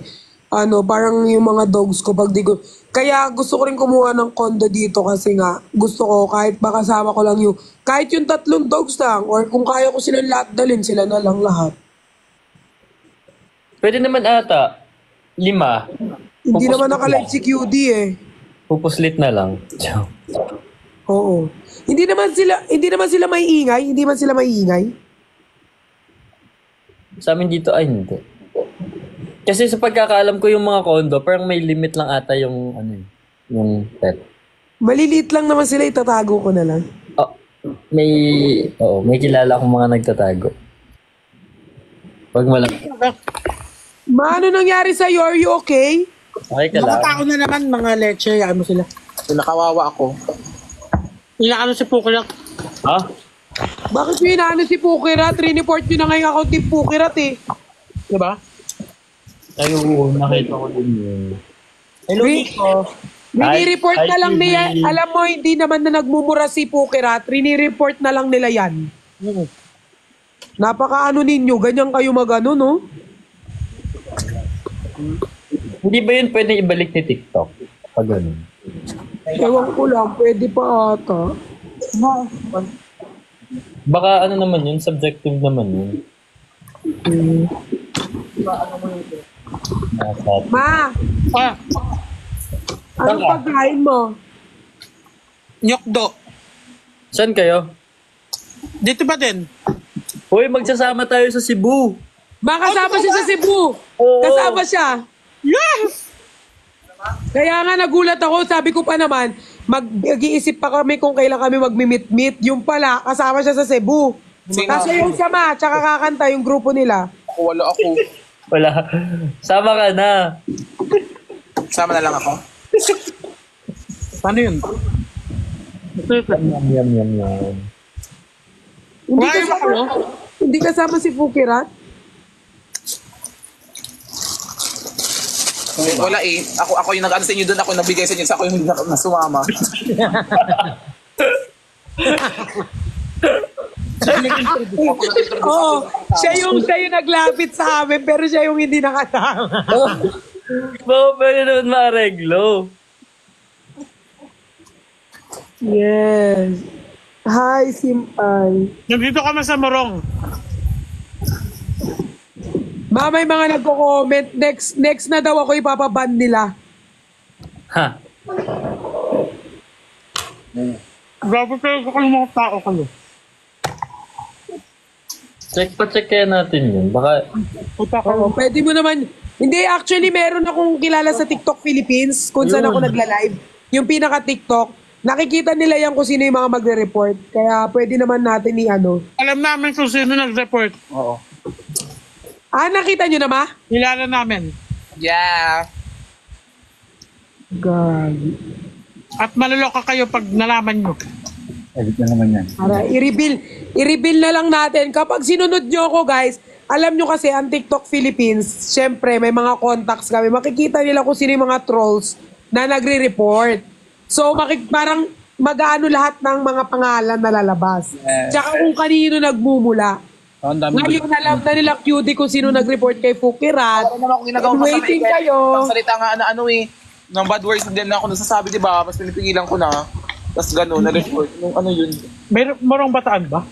Parang yung mga dogs ko pag di ko... Kaya gusto ko rin kumuha ng condo dito kasi nga gusto ko kahit makasama ko lang kahit yung 3 dogs lang or kung kaya ko silang lahat dalhin, sila na lang lahat.
Pwede naman ata. 5.
Hindi naman nakalive si QD eh.
Pupuslit na lang.
Oo. Hindi naman sila maiingay. Hindi man sila maiingay.
Sa amin dito ay hindi. Kasi sa pagkakaalam ko yung mga condo, parang may limit lang ata yung yung pet.
Maliliit lang naman sila, itatago ko na lang.
Oh, may kilala akong mga nagtatago. Wag mo lang.
Ano nangyari sa'yo? Are you okay?
Okay ka
Mga
lang.
tao na naman, mga leche, ano sila. Nakawawa ako. Inaano si Pukulak.
Ha?
Bakit yung inaano si Pukirat? Report nyo na ngayon ako si Pukirat eh.
Diba?
Ay, oo, nakita ko din yun. Hello, Nico.
Rini-report na lang
Hi,
niya.
Vivi.
Alam mo, hindi naman na nagmumura si Pukirat. Rini-report na lang nila yan. Napaka ninyo. Ganyan kayo no?
Hindi ba yun pwede ibalik ni TikTok? Pag ganun.
Ewan ko lang. Pwede pa ata.
Baka naman yun, subjective naman yun.
Ma,
Ah,
anong
Baka.
pagkain mo?
Nyokdo.
Saan kayo?
Dito ba din?
Uy, magsasama tayo sa Cebu.
Makasama siya sa Cebu.
Oo.
Kasama siya.
Yes!
Kaya nga nagulat ako, sabi ko pa naman, mag-iisip pa kami kung kailan kami magmi-meet-meet. Yung pala, kasama siya sa Cebu.
Sino?
Kasi yung sama, tsaka kakanta yung grupo nila.
Wala ako.
Wala. Sama ka na.
Sama na lang ako. Paano yun?
Yum, yum, yum, yum.
Hindi
Why
kasama,
ako?
hindi kasama si Pukirat.
Wala eh. Ako yung nag-ano sa inyo doon. Ako yung nagbigay sa inyo. Ako yung nasumama.
Oo, siya yung naglapit sa amin, pero siya yung hindi nakasama.
Baka pwede naman maareglo.
Yes. Hi, Simpay.
Nandito kami sa Morong.
May mga nagko-comment, next na daw ako ipapaban nila.
Ha?
Grabe kayo yung mga tao kayo.
Check kaya natin yun. Baka,
Puta
Oo,
kayo.
pwede mo naman. Hindi, actually, meron akong kilala sa TikTok Philippines kung saan ako nagla-live. Yung pinaka-TikTok, nakikita nila yan kung sino yung mga magre-report. Kaya pwede naman natin
Alam namin kung sino nag-report.
Oo.
nakita nyo na ma?
Kilala namin.
Yeah.
Gagi.
At maloloka kayo pag nalaman nyo.
edit na naman yan.
Para i-reveal na lang natin. Kapag sinunod nyo ako, guys, alam nyo kasi, ang TikTok Philippines, syempre, may mga contacts kami. Makikita nila kung sino yung mga trolls na nagre-report. So, parang mag-ano lahat ng mga pangalan na lalabas. Tsaka kung kanino nagmumula.
Ang dami.
Ngayon, alam na nila QD kung sino nag-report kay Fukirat.
Ako naman kung ginagawa
Waiting kayo.
Salita nga na ng bad words din ako nasasabi, di ba? Mas pinipigilan ko na. Tapos gano'n, na-report. Nung ano yun.
May Morong Bataan ba?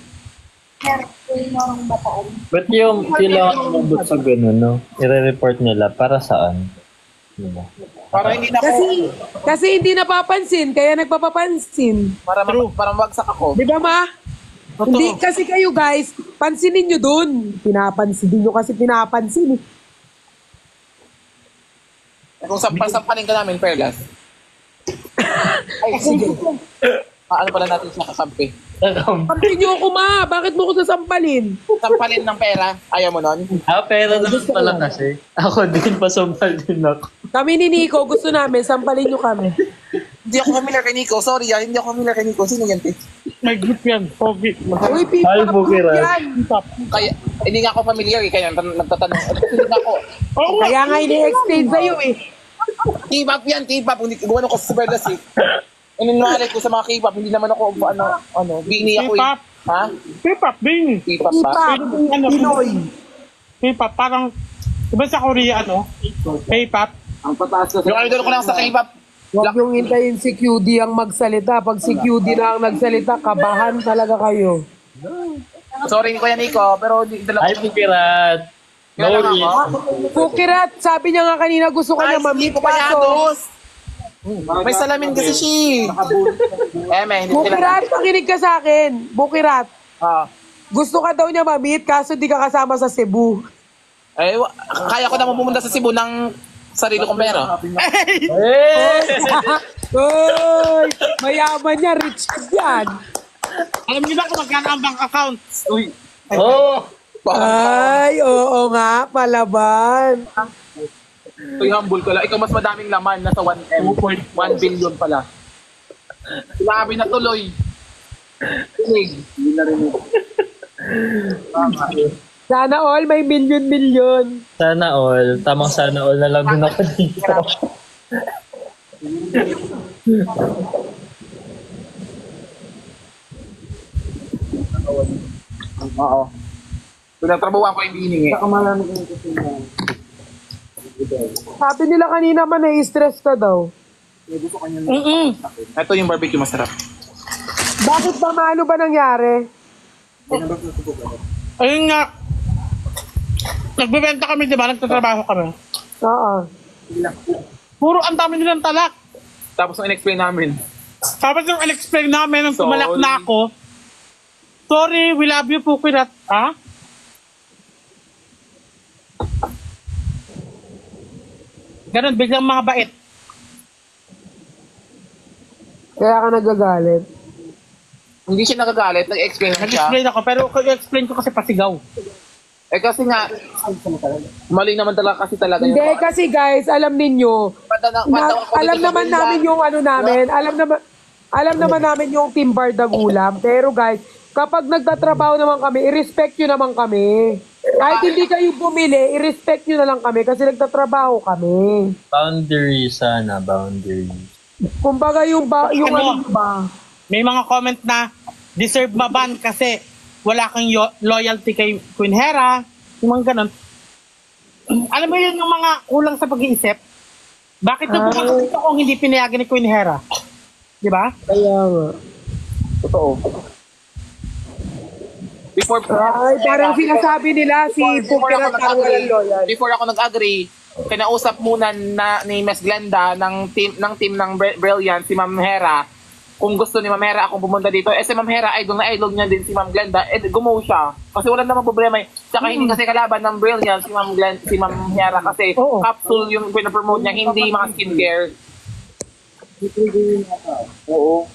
Ba't yung kailangan mabot sa gano'n, no? I-report nila para saan? Diba?
Para hindi na ako,
Kasi hindi napapansin, kaya nagpapapansin.
para magsak ako.
Di ba, ma? Hindi kasi kayo, guys, pansinin nyo dun. Pinapansin nyo kasi pinapansin.
Kung sampaling ka namin, Perlas. Ay, sige. Ano pala natin siya kakampi?
Kampi niyo ako, ma. Bakit mo ko sasampalin?
Sampalin ng pera. Ayaw mo nun?
Pera naman pala kasi. Ako din, pasumpal din ako.
Kami ni Nico, gusto namin, sampalin niyo kami.
Hindi ako familiar kay Nico. Sorry hindi ako familiar kay Nico. Sino yan, te?
May group yan. Pogi.
Uy, pipa
Ay, bukiran.
yan.
Kaya, hindi nga ako familiar eh. Kaya nagtatanong. Hindi nga ako.
Kaya nga ini-explain sa'yo eh.
K-pop yan, K-pop. Hindi ko ano ko sa Berdas eh. Nangyari ko sa mga K-pop, hindi naman ako, bini ako eh.
K-pop.
Ha?
K-pop din.
K-pop ba?
Pipa, Pinoy.
K-pop, parang, diba sa Korea, K-pop.
Yung idol ko lang sa K-pop.
Huwag yung hintayin si QD ang magsalita. Pag si QD na ang nagsalita, kabahan talaga kayo.
Sorry ko yan, Nico, pero hindi talaga.
Ay, bukirat. No
Kailan
worries.
ako?
Pukirat, sabi niya nga kanina gusto ka
Ay,
niya
hindi
mamit
ko
kaso.
payados. May salamin kasi siya. Hindi ko
Bukirat, pakinig ka sa akin. Bukirat,
Ah.
gusto ka daw niya mamit kaso di ka kasama sa Cebu.
Kaya ko naman pumunta sa Cebu ng sarili kong pera.
Uy, mayaman niya, rich kid yan.
Alam niyo ba kung magkano ang bank account?
Uy.
Oh!
Ay, oo nga, palaban.
Uy, humble ka lang. Ikaw mas madaming laman. Nasa 1 billion pala. Grabe na tuloy. Tulig.
Sana all may milyon-milyon.
Sana all. Tamang sana all na lang din ako dito.
Oo. Pinagtrabawan ko yung bining eh.
Sabi nila kanina man stress ka daw.
Ito yung barbecue masarap.
Bakit ba maano ba nangyari?
Ayun nga. Nagbebenta kami, di ba? Nagtatrabaho kami.
Oo.
Puro ang dami nilang talak.
Tapos nung in-explain namin.
Tapos yung in-explain namin, nung
Sorry.
tumalak na ako, sorry, we love you, Pukirat. Ha? Ganon, biglang mga bait.
Kaya ka nagagalit.
Hindi siya nagagalit, nag-explain lang siya.
Nag-explain ako, pero i-explain ko kasi pasigaw.
Eh kasi nga, mali naman talaga kasi talaga
Hindi, kasi guys, alam ninyo, alam naman namin yung ano namin, alam naman namin yung Team Bardagulam, pero guys, kapag nagtatrabaho naman kami, i-respect nyo naman kami. Kahit hindi kayo bumili, i-respect nyo na lang kami kasi nagtatrabaho kami.
Boundary sana, boundary.
Kumbaga yung ano ba?
May mga comment na deserve maban kasi wala kang loyalty kay Queen Hera, yung mga ganon. Alam mo yun yung mga kulang sa pag-iisip? Bakit na pumunta dito kung hindi pinayagan ni Queen Hera? Di ba?
Kaya nga.
Totoo.
Ay, parang sinasabi nila si Pukirat parang walang loyal.
Before ako nag-agree, kinausap muna ni Miss Glenda ng team ng Brilliant, si Ma'am Hera, kung gusto ni Ma'am Hera akong pumunta dito. Si Ma'am Hera, idol na idol niya din si Ma'am Glenda, gumawa siya. Kasi wala namang problema eh. Tsaka hindi kasi kalaban ng Brilliant si Ma'am Hera kasi capsule yung pinapromote niya, hindi mga skincare. Oo.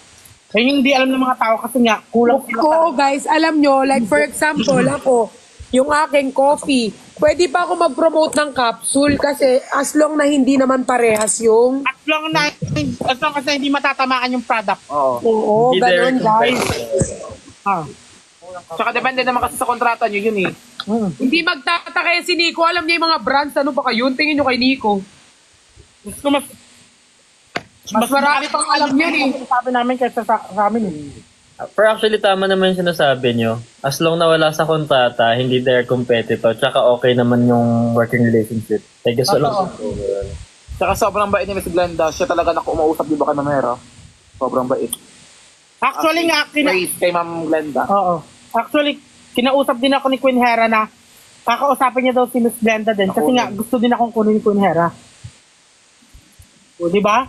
Kaya yung hindi alam ng mga tao kasi nga kulang sila.
Oo guys, alam nyo, like for example, ako, yung aking coffee, pwede pa ako mag-promote ng capsule kasi as long na hindi naman parehas yung...
At lang kasi hindi matatamaan yung product.
Oo.
Oo,
Hindi
ganun
there
guys.
Tsaka depende naman kasi sa kontrata niyo yun eh.
Hindi magtataka si Nico, alam niya yung mga brands, ano ba kayo? Tingin nyo kay Nico.
Gusto ko
Mas marami pang alam niya eh.
Sabi namin kaysa sa amin eh.
Pero actually, tama naman yung sinasabi nyo. As long na wala sa kontrata, hindi their competitor, tsaka okay naman yung working relationship. Thank you so lang.
Tsaka sobrang bait ni Miss Glenda. Siya talaga na umausap, di ba kay Ma'am Hera? Sobrang bait.
Actually nga,
Praise kay Ma'am Glenda.
Oo. Actually, kinausap din ako ni Queen Hera na kakausapin niya daw si Miss Glenda din kasi nga gusto din akong kunin ni Queen Hera. O, di ba?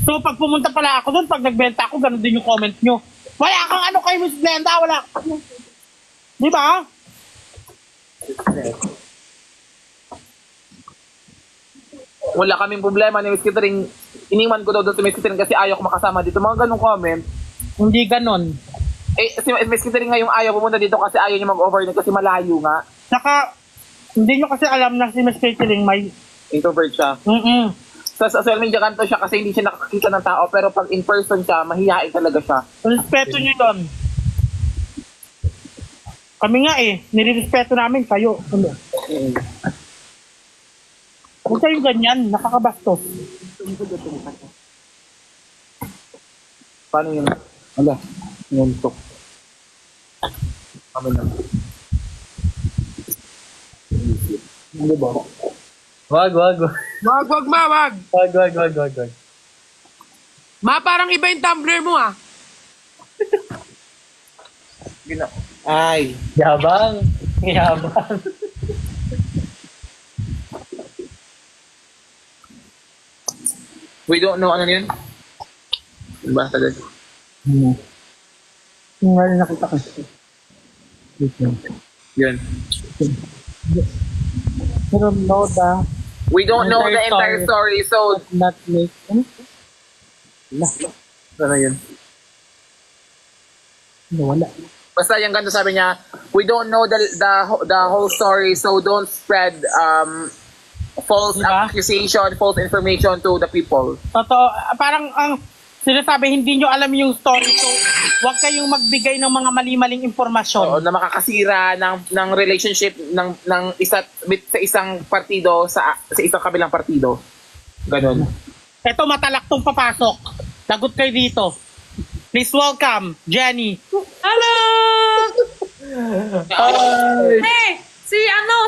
So, pag pumunta pala ako doon, pag nagbenta ako, ganun din yung comment nyo. Wala kang ano kay Miss Glenda, wala. Di ba?
Wala kaming problema ni Miss Catering. iniwan ko daw doon sa Miss Catherine kasi ayaw ko makasama dito. Mga ganong comment.
Hindi ganon.
Eh, si Miss Catherine nga yung ayaw pumunta dito kasi ayaw niya mag-overnight kasi malayo nga.
Saka, hindi nyo kasi alam na si Miss Caitlyn may...
Introvert siya. Sa social media kanto siya kasi hindi siya nakakita ng tao pero pag in person siya, mahihain talaga siya.
Respeto nyo doon. Kami nga nire-respeto namin kayo. Ano? Huwag kayong ganyan, nakakabastos.
Paano yun? Ala, nguntok. Kami na. Hindi ba?
Wag.
Wag, ma, wag.
Wag.
Ma, parang iba yung tumbler mo, ah.
Ay.
Yabang.
We don't know ano yun? Diba talaga?
Yung nga nakita ko.
Yun.
Pero no da.
We don't know the entire story, so...
Not make... Ano?
Ano yun?
Wala.
Basta yung ganito sabi niya, we don't know the whole story, so don't spread false accusation, false information to the people.
Totoo. Parang ang sinasabi, hindi nyo alam yung story. So, huwag kayong magbigay ng mga mali-maling impormasyon.
Oo, na makakasira ng relationship ng sa isang partido sa isang kabilang partido. Ganon.
Eto, matalaktong papasok. Lagot kayo dito. Please welcome, Jenny.
Hello!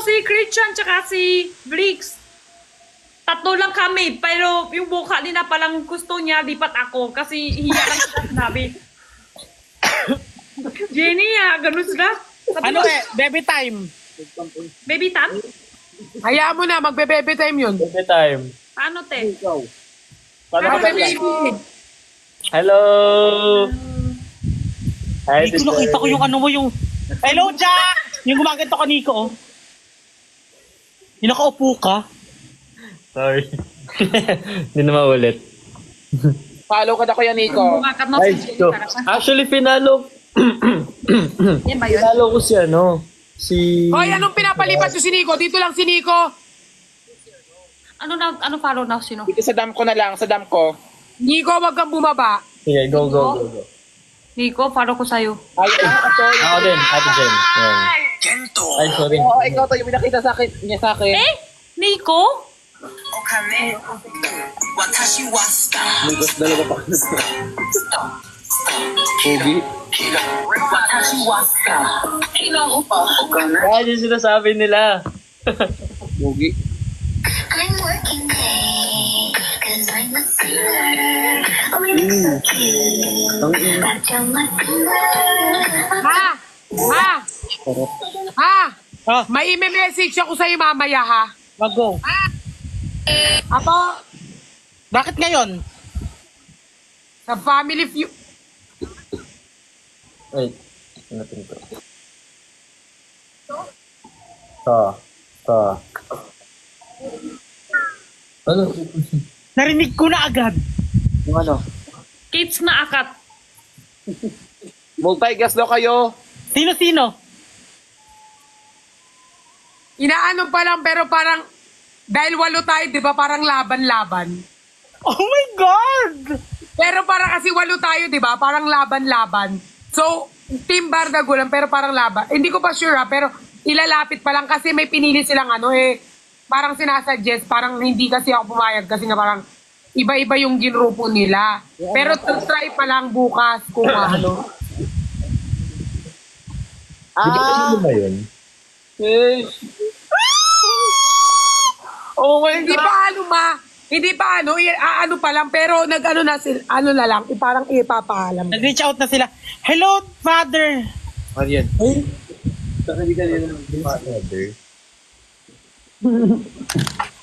Si Christian tsaka si Briggs. Tatlo lang kami, pero yung buka nila palang gusto niya, lipat ako kasi hiya lang sa sinabi. Jenny, ganun sila.
Ano baby time?
Baby time?
Hayaan mo na, magbe-baby time yun.
Every time.
Paano, te?
Paano ka baby?
Hello! Hi,
Dito nakita ko yung ano mo yung... Hello, Jack! Yung gumaganto ka, Nico. Yung nakaupo ka.
Sorry. Hindi na maulit.
Follow ka na Kuya Nico.
Bumakat mo
Ay,
si Jenny.
so,
Tara.
actually, pinalo
Yan ba yun?
ko si
Hoy, anong pinapalipat yung si Nico? Dito lang si Nico.
Ano follow na? Sino?
Dito sa dam ko na lang, sa dam ko.
Nico, wag kang bumaba.
Sige, go.
Nico, follow ko sa'yo.
Ay, ito.
Ako din, Ate Jen. Yan. Ay, sorry.
Oo, ikaw to, yung pinakita niya sa akin.
Nico?
Amigos, dalawa pa. Pogi.
Ay, yung sinasabi nila.
Pogi.
I'm working late, cause I'm a killer. Oh, you're so cute. That's your killer.
May i-message ako sa'yo mamaya, ha?
Mag-go.
Apo,
Bakit ngayon?
sa family feud.
Wait. Natin to. Ano?
Narinig ko na agad.
Yung ano?
Kids na akat.
Multi-guest daw kayo.
Sino-sino?
Inaano pa lang, pero parang, dahil 8 tayo, di ba, parang laban-laban.
Oh my God!
Pero parang kasi 8 tayo, di ba, parang laban-laban. So, Team Bardagulan, pero parang laban. Hindi ko pa sure, ha, pero ilalapit pa lang kasi may pinili silang parang sinasuggest, parang hindi kasi ako pumayag kasi nga parang iba-iba yung ginrupo nila. Pero try pa lang bukas kung ano.
Ano ba yun?
Oh my
Hindi
God.
pa ano pa lang, pero nag-ano na sila, ano na lang, parang ipapaalam.
Nag-reach out na sila. Hello, Father!
Ano yan?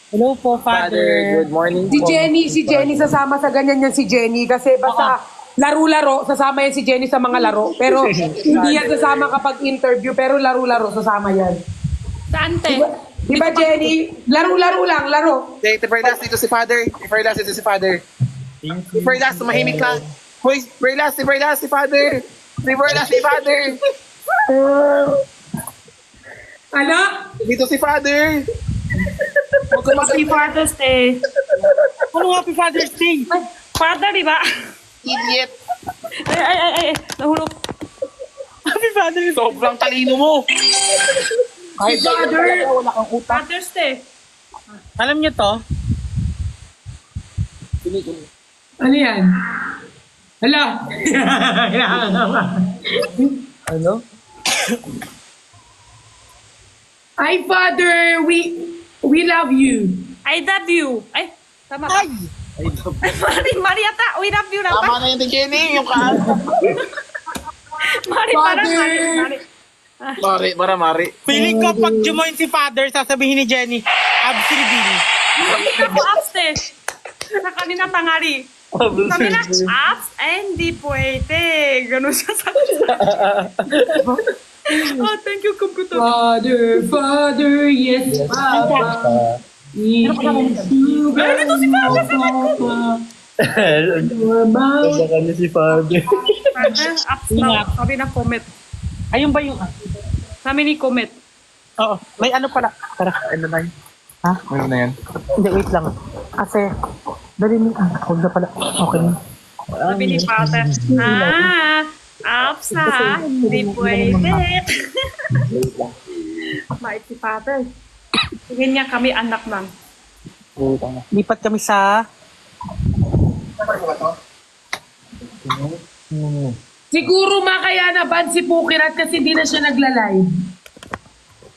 Hello po,
Father,
Father.
good morning
Si
po.
Jenny, sasama sa ganyan yan si Jenny kasi basta laro-laro, sasama yan si Jenny sa mga laro. Pero hindi yan sasama kapag interview, pero laro-laro, sasama yan.
Saan, te?
Di ba Jenny? Laro-laro lang, laro.
Hey, Tiferdas, dito si Father. Tiferdas, dito si Father. Si Perlas, tumahimik ka. Hoy, Perlas, si Father. Si Perlas, si Father.
Ano?
Dito si Father. Huwag ka
Happy Father's Day.
Ano Happy Father's Day?
Ay, Father, di ba?
idiot.
Ay, nahulog.
Happy Father's Day.
Sobrang talino mo. Kahit
Father.
wala kang utak.
Father's Day.
Alam niyo to?
Ano yan? Hala.
Ano?
Hi, Father. We love you.
I love you. Ay, tama ba?
Ay!
Mari ata. We love you na
Tama
ba?
na yun, Jenny. Yung kaan.
Mari, parang Mari.
Mari.
Feeling ko pag jumoin si Father, sasabihin ni Jenny, Absi Bini.
Ako upstairs. Sa kanina tangali. Sabi na, apps, hindi pwede. Ganun siya sa Oh, thank you, computer.
Father, yes, Papa.
Ay, ito si Father sa likod.
Sa kanya si Father.
Father, apps daw. Sabi na comment.
Ayun ba yung...
Sabi ni comment.
Oo, may ano pala. Tara.
Ano na yun?
Ha?
Ano na yan?
Hindi, wait lang. Kasi, dali mo, huwag na pala. Okay na.
Sabi ni Father, apps ha, hindi pwede. Mait si Father. Tingin niya kami anak lang.
Lipat kami sa...
Siguro kaya naban si Pukirat kasi di na siya nagla-live.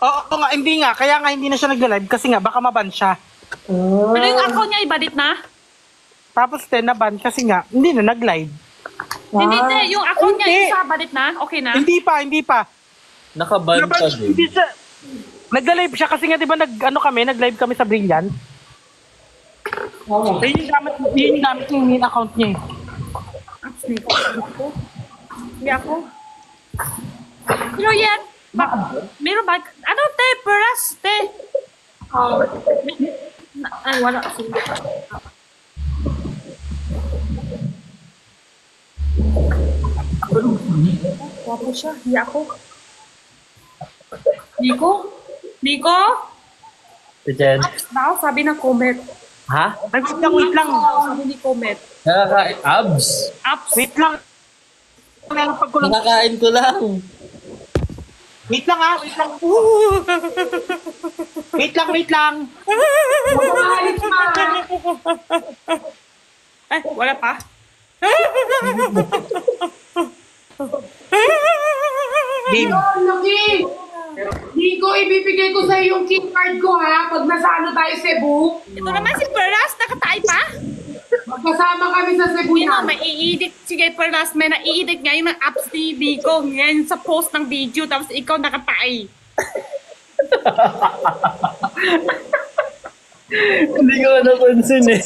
Oo nga, hindi nga. Kaya nga hindi na siya nagla-live kasi nga baka maban siya.
Pero yung account niya ibadit na?
Tapos din naban kasi nga hindi na nag-live.
Hindi, yung account niya
Hindi.
isa badit na? Okay na?
Hindi pa.
Nakaban
Naban,
ka din.
hindi siya... Nagla-live siya kasi nga 'di ba nag-live kami sa Brilliant. Oo. Yun yung gamit yung main account niya.
Apps ni ko. Hindi ako. Pero yan, meron ba? Ano te? Peras te? Ay, wala. Sige. Wapo siya. Hindi ako. Nico?
Si Jen.
Daw, sabi ng comment.
Ha?
Ay, wait lang.
Sabi ni comment.
Nakakain. Abs.
Apps.
Wait lang. Meron pagkulang.
Nakakain ko lang.
Wait lang. Wait lang.
Ay, wala pa.
Game.
Laki! Nico, ibibigay ko sa yung key card ko ha, pag nasano tayo Cebu.
Ito naman si Peras, nakataay pa.
Magkasama kami sa Cebu
Yun o,
yan.
may i-edit. Sige, Peras, may na-i-edit nga yung apps ni Nico. Ngayon sa post ng video, tapos ikaw nakataay.
Hindi ko napansin eh.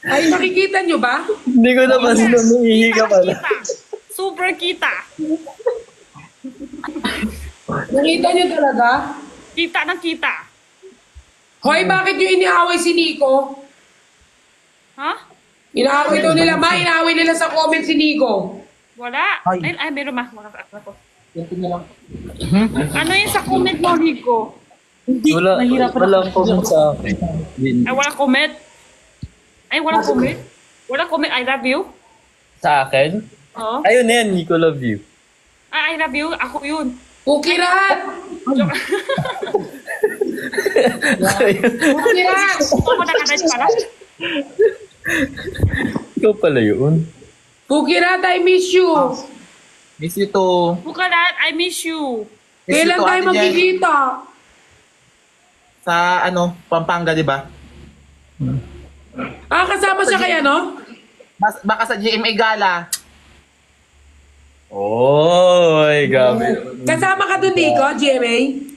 Ay, nakikita nyo ba?
Hindi ko napansin na umihi ka pala.
Super kita.
Nakita nyo talaga?
Kita ng kita.
Hoy, bakit nyo iniaway si Nico?
Ha?
Inaaway daw nila, inaaway nila sa comment si Nico.
Wala. Ay, meron ma. Wala ako.
Hmm?
Ano yun sa comment mo, Nico?
Walang comment sa akin.
Ay, wala comment. Ay, wala comment. Wala comment, I love you.
Sa akin?
Oo.
Ayun na yan, Nico love you.
Ah, I love you. Ako yun.
Pukirat! Pukirat!
Ako nakatay pala.
Ikaw pala yun.
Pukirat, I miss you.
Miss you too.
Bukalat, I miss you.
Kailan tayo magkikita?
Sa Pampanga, di ba?
Ah, kasama siya kaya, no?
Baka sa GMA Gala.
Oy, gabi.
Kasama ka dun, Nico, GMA?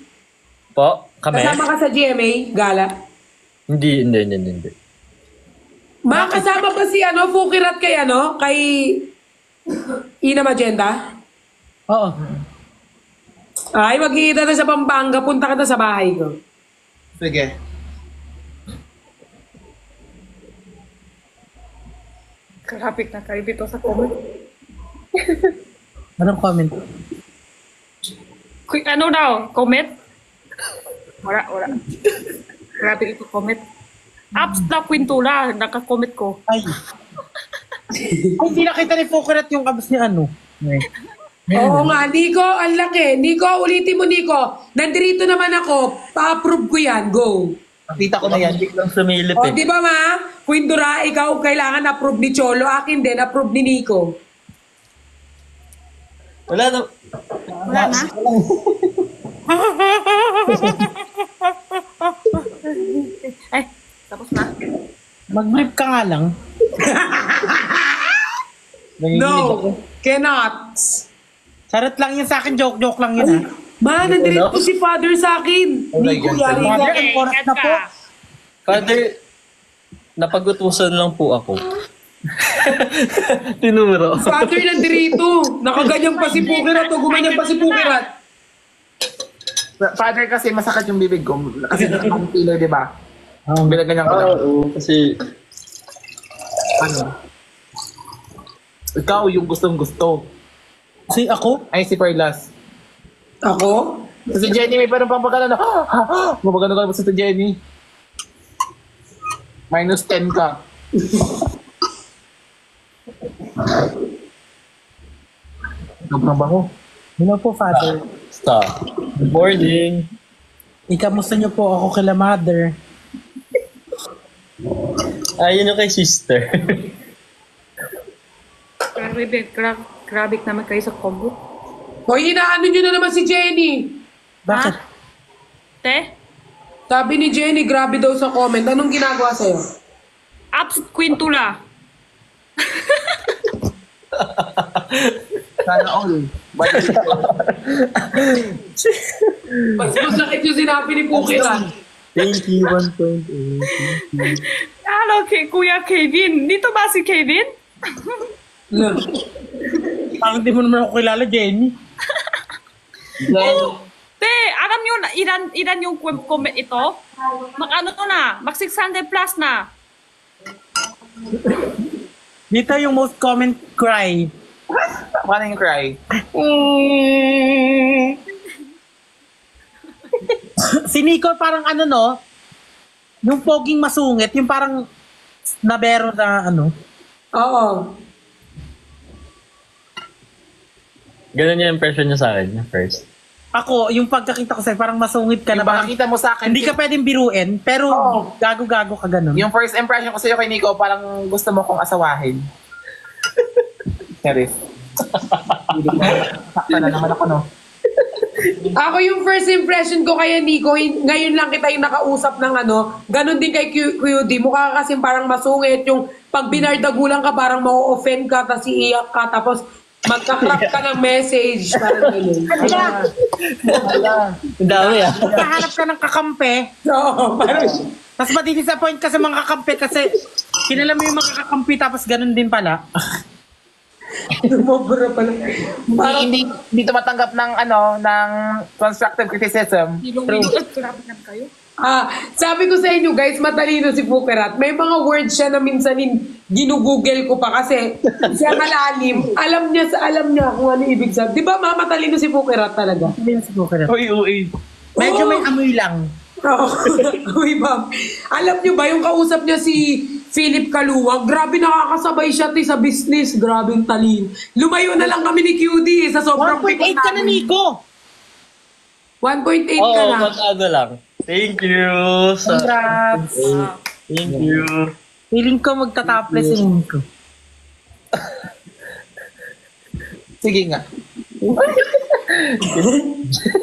Po, kami?
Kasama ka sa GMA, Gala?
Hindi.
Makasama ba si Pukirat kay kay Ina Magenda?
Oo.
Ay, magkikita na sa Pampanga, punta ka na sa bahay ko.
Sige.
Karapit to sa comment.
Anong comment?
Ano daw? Comment? Wala. Grabe ito comment. Apps na kwintula, naka-comment ko.
Ay. Ay, hindi nakita ni Fukurat yung abs ni ano.
Oo nga, Nico, ang laki. Nico, ulitin mo, Nico. Nandito naman ako. Pa-approve ko yan. Go.
Nakita ko na yan.
Biglang sumilip
O,
eh.
di ba ma? Kwindura, ikaw kailangan approve ni Cholo. Akin din, approve ni Nico.
Wala na.
Wala na? Ay, tapos na.
Mag-blip ka nga lang.
No, cannot.
Charot lang yun sa akin, joke lang yun ha.
Ma, nandito po si Father sa akin. Nico, yari ka.
Mother, ang oras na po.
Father, napag-utusan lang po ako. Tinuro.
Father, nandito. Nakaganyang pa si Pukirat o gumanyan pa si Pukirat.
Father, kasi masakit yung bibig ko. Kasi nakapilay, di ba? Binaganyan ko lang.
Oo, kasi
Ano? Ikaw yung gustong-gusto.
Si ako?
Ay, si Perlas.
Ako?
Si Jenny, may parang pampagano na. Mapagano ka ba sa Jenny? Minus 10 ka. Sobrang bango.
Hello po, Father.
stop. Good morning.
Ikamusta niyo po ako kila Mother?
Yun yung kay sister.
Grabe naman kayo sa combo.
Hoy, inaano nyo na naman si Jenny.
Bakit?
Te?
Sabi ni Jenny, grabe daw sa comment. Anong ginagawa sa'yo?
Apps kwintula.
Sana all.
Mas masakit yung sinabi ni Pukiran.
Thank you, 1.8.
Hello, Kuya Kevin. Dito ba si Kevin?
Parang di mo naman ako kilala, Jenny.
Te, alam nyo na ilan yung comment ito? Mag-ano to na? Mag 600 plus na.
Dito yung most comment cry.
Paano yung cry?
Si Nico parang ano no? Yung poging masungit, yung parang nabero na ano.
Oo.
Ganun yung impression niya sa akin, yung first.
Ako, yung pagkakita ko sa'yo, parang masungit ka na
Yung
parang
nakita mo sa akin.
hindi ka pwedeng biruin, pero gago-gago ka ganun.
Yung first impression ko sa'yo kay Nico, parang gusto mo kong asawahin. Serious. Sakta na naman ako, no?
Ako yung first impression ko kay Nico, ngayon lang kita yung nakausap ng ano, ganun din kay QD. Mukha ka kasi parang masungit, yung pag binardagulan ka parang ma-offend ka, tapos iiyak ka, tapos magka-crap ka ng message, parang ganun.
Ang dami ah.
Kahanap ka ng kakampi,
Oo, parang
tapos madi-disappoint ka sa mga kakampi kasi kilala mo yung mga kakampi tapos ganun din pala.
sumobra pala. Parang,
Hindi tumatanggap ng ng constructive criticism.
Grabe naman kayo.
sabi ko sa inyo guys, matalino si Pukirat. May mga words siya na minsan ginugoogle ko pa kasi siya malalim. Alam niya kung ano ibig sabihin. Di ba matalino si Pukirat talaga?
Hindi na si Booker.
Uy.
Medyo may amoy lang.
Oo. Uy, ma'am. Alam niyo ba, yung kausap niya si Philip Kaluwag, grabe nakakasabay siya sa business. Grabe yung talino. Lumayo na lang kami ni QD sa sobrang
1.8 ka na, Nico!
1.8
Oo,
ka na.
mag-ano lang. Thank you.
Congrats!
Thank you.
Feeling ko magtatopless si Nico.
Sige nga.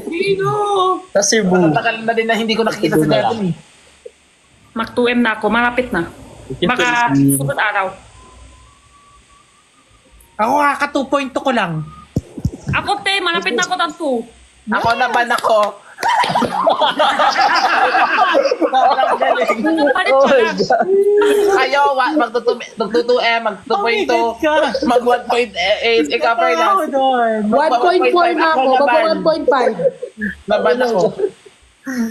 Sino?
Sa Cebu.
Tagal na din na hindi ko nakikita sa Devon eh.
Mag 2M na ako, malapit na. Baka sunod araw.
Ako kaka 2.2 ko lang.
Ako te, malapit na ako ng 2.
Ako naman ako.
Palit ka lang.
Kayo, mag-2M, mag-2.2, mag 1.8. Ikaw, Fernan.
1.4 na ako. Baka 1.5.
Laban ako.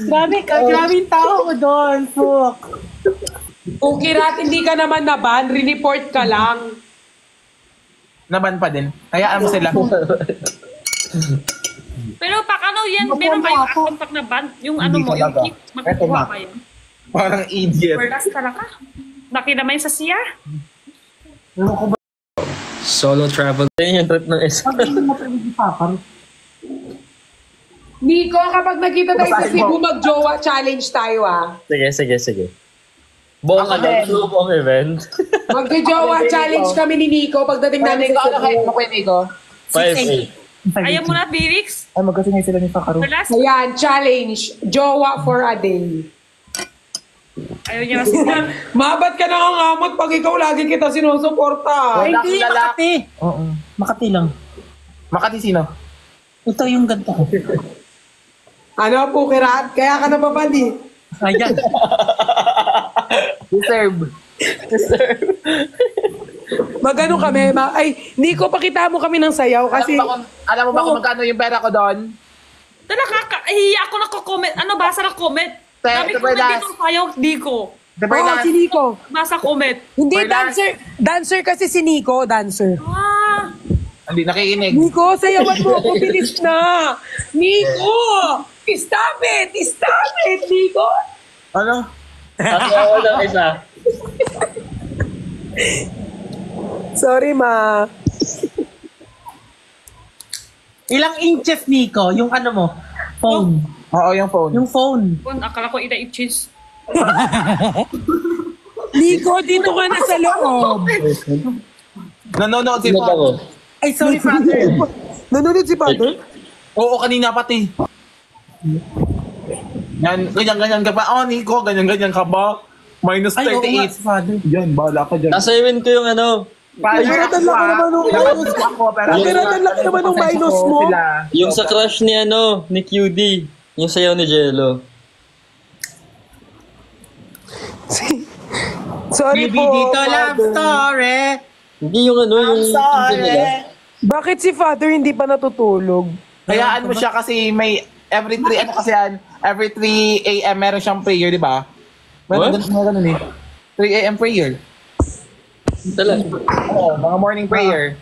Grabe ka, grabe yung tao ko doon. Fuck.
Pukirat, hindi ka naman naban. Report ka lang.
Naban pa din. Hayaan mo sila.
Pero pa ano yan, meron ba yung account pag na-ban? Yung ano
Hindi
mo, yung
talaga.
keep, magkukuha
Eto na.
ka yun.
Parang idiot.
Whereas talaga. Nakita sa siya?
Solo travel. Yan yung trip ng isa.
Nico, kapag nakita tayo sa Cebu, mag-jowa challenge tayo
Sige. Buong buong event.
Mag-jowa challenge kami ni Nico pagdating namin
Nico,
sa
ano kahit
Cebu.
mo kay Nico?
5-8.
Ayaw mo na, Birix?
Ay, magkasingay sila ni Sakaro.
Whereas,
Ayan, challenge. Jowa for a day.
ayaw niya na siya.
Mabat ka nangangamot pag ikaw lagi kita sinusuporta.
Wala
Hindi,
akong lalaki.
Makati.
Oo.
Makati lang.
Makati sino?
Ito yung ganito ko.
Ano po, Kirat? Kaya ka napapali.
Ayan.
Deserve.
Magano kami? Ay, Nico, pakita mo kami ng sayaw kasi...
Alam mo ba kung magkano yung pera ko doon?
Nakakahiya ako na-comment. Ano, basa na comment. Sabi ko
Super
na
last.
dito tayo, Nico.
Super
Oo,
last.
si Nico.
Basa comment.
Hindi,
For last.
dancer kasi si Nico, dancer.
Ah,
Hindi nakikinig.
Nico, sayawan mo ako, bilis na. Nico! Stop it! Stop it, Nico!
Ano?
Kasi ako ng isa.
Sorry, ma.
Ilang inches, Nico? Yung ano mo? Phone.
Oo, yung phone.
Yung phone.
kung akala ko ina-itches.
Nico, dito ka na sa loob.
Nanonood si
Sino ba ko?
Father.
Ay, sorry, father.
Nanonood si Father?
Oo, kanina pati. Yan, ganyan ka ba? Oh, Nico, ganyan ka ba? Minus
Ay, oo nga,
38.
si father.
Yan, bahala ka dyan.
Nasa event ko yung ano,
Ay, kiratan lang naman nung minus. Ang kiratan lang naman nung minus mo.
yung sa crush ni ano, ni QD. Yung sayaw ni Jello.
Sorry
Baby,
po.
dito love
Father.
story.
Hindi yung ano, yung...
Sorry.
Bakit si Father hindi pa natutulog?
Hayaan mo siya kasi may every 3 ano kasi yan, every 3 a.m. meron siyang prayer, di ba?
What?
Meron ganun eh. 3 a.m. prayer.
Talaga.
Oo, mga morning prayer.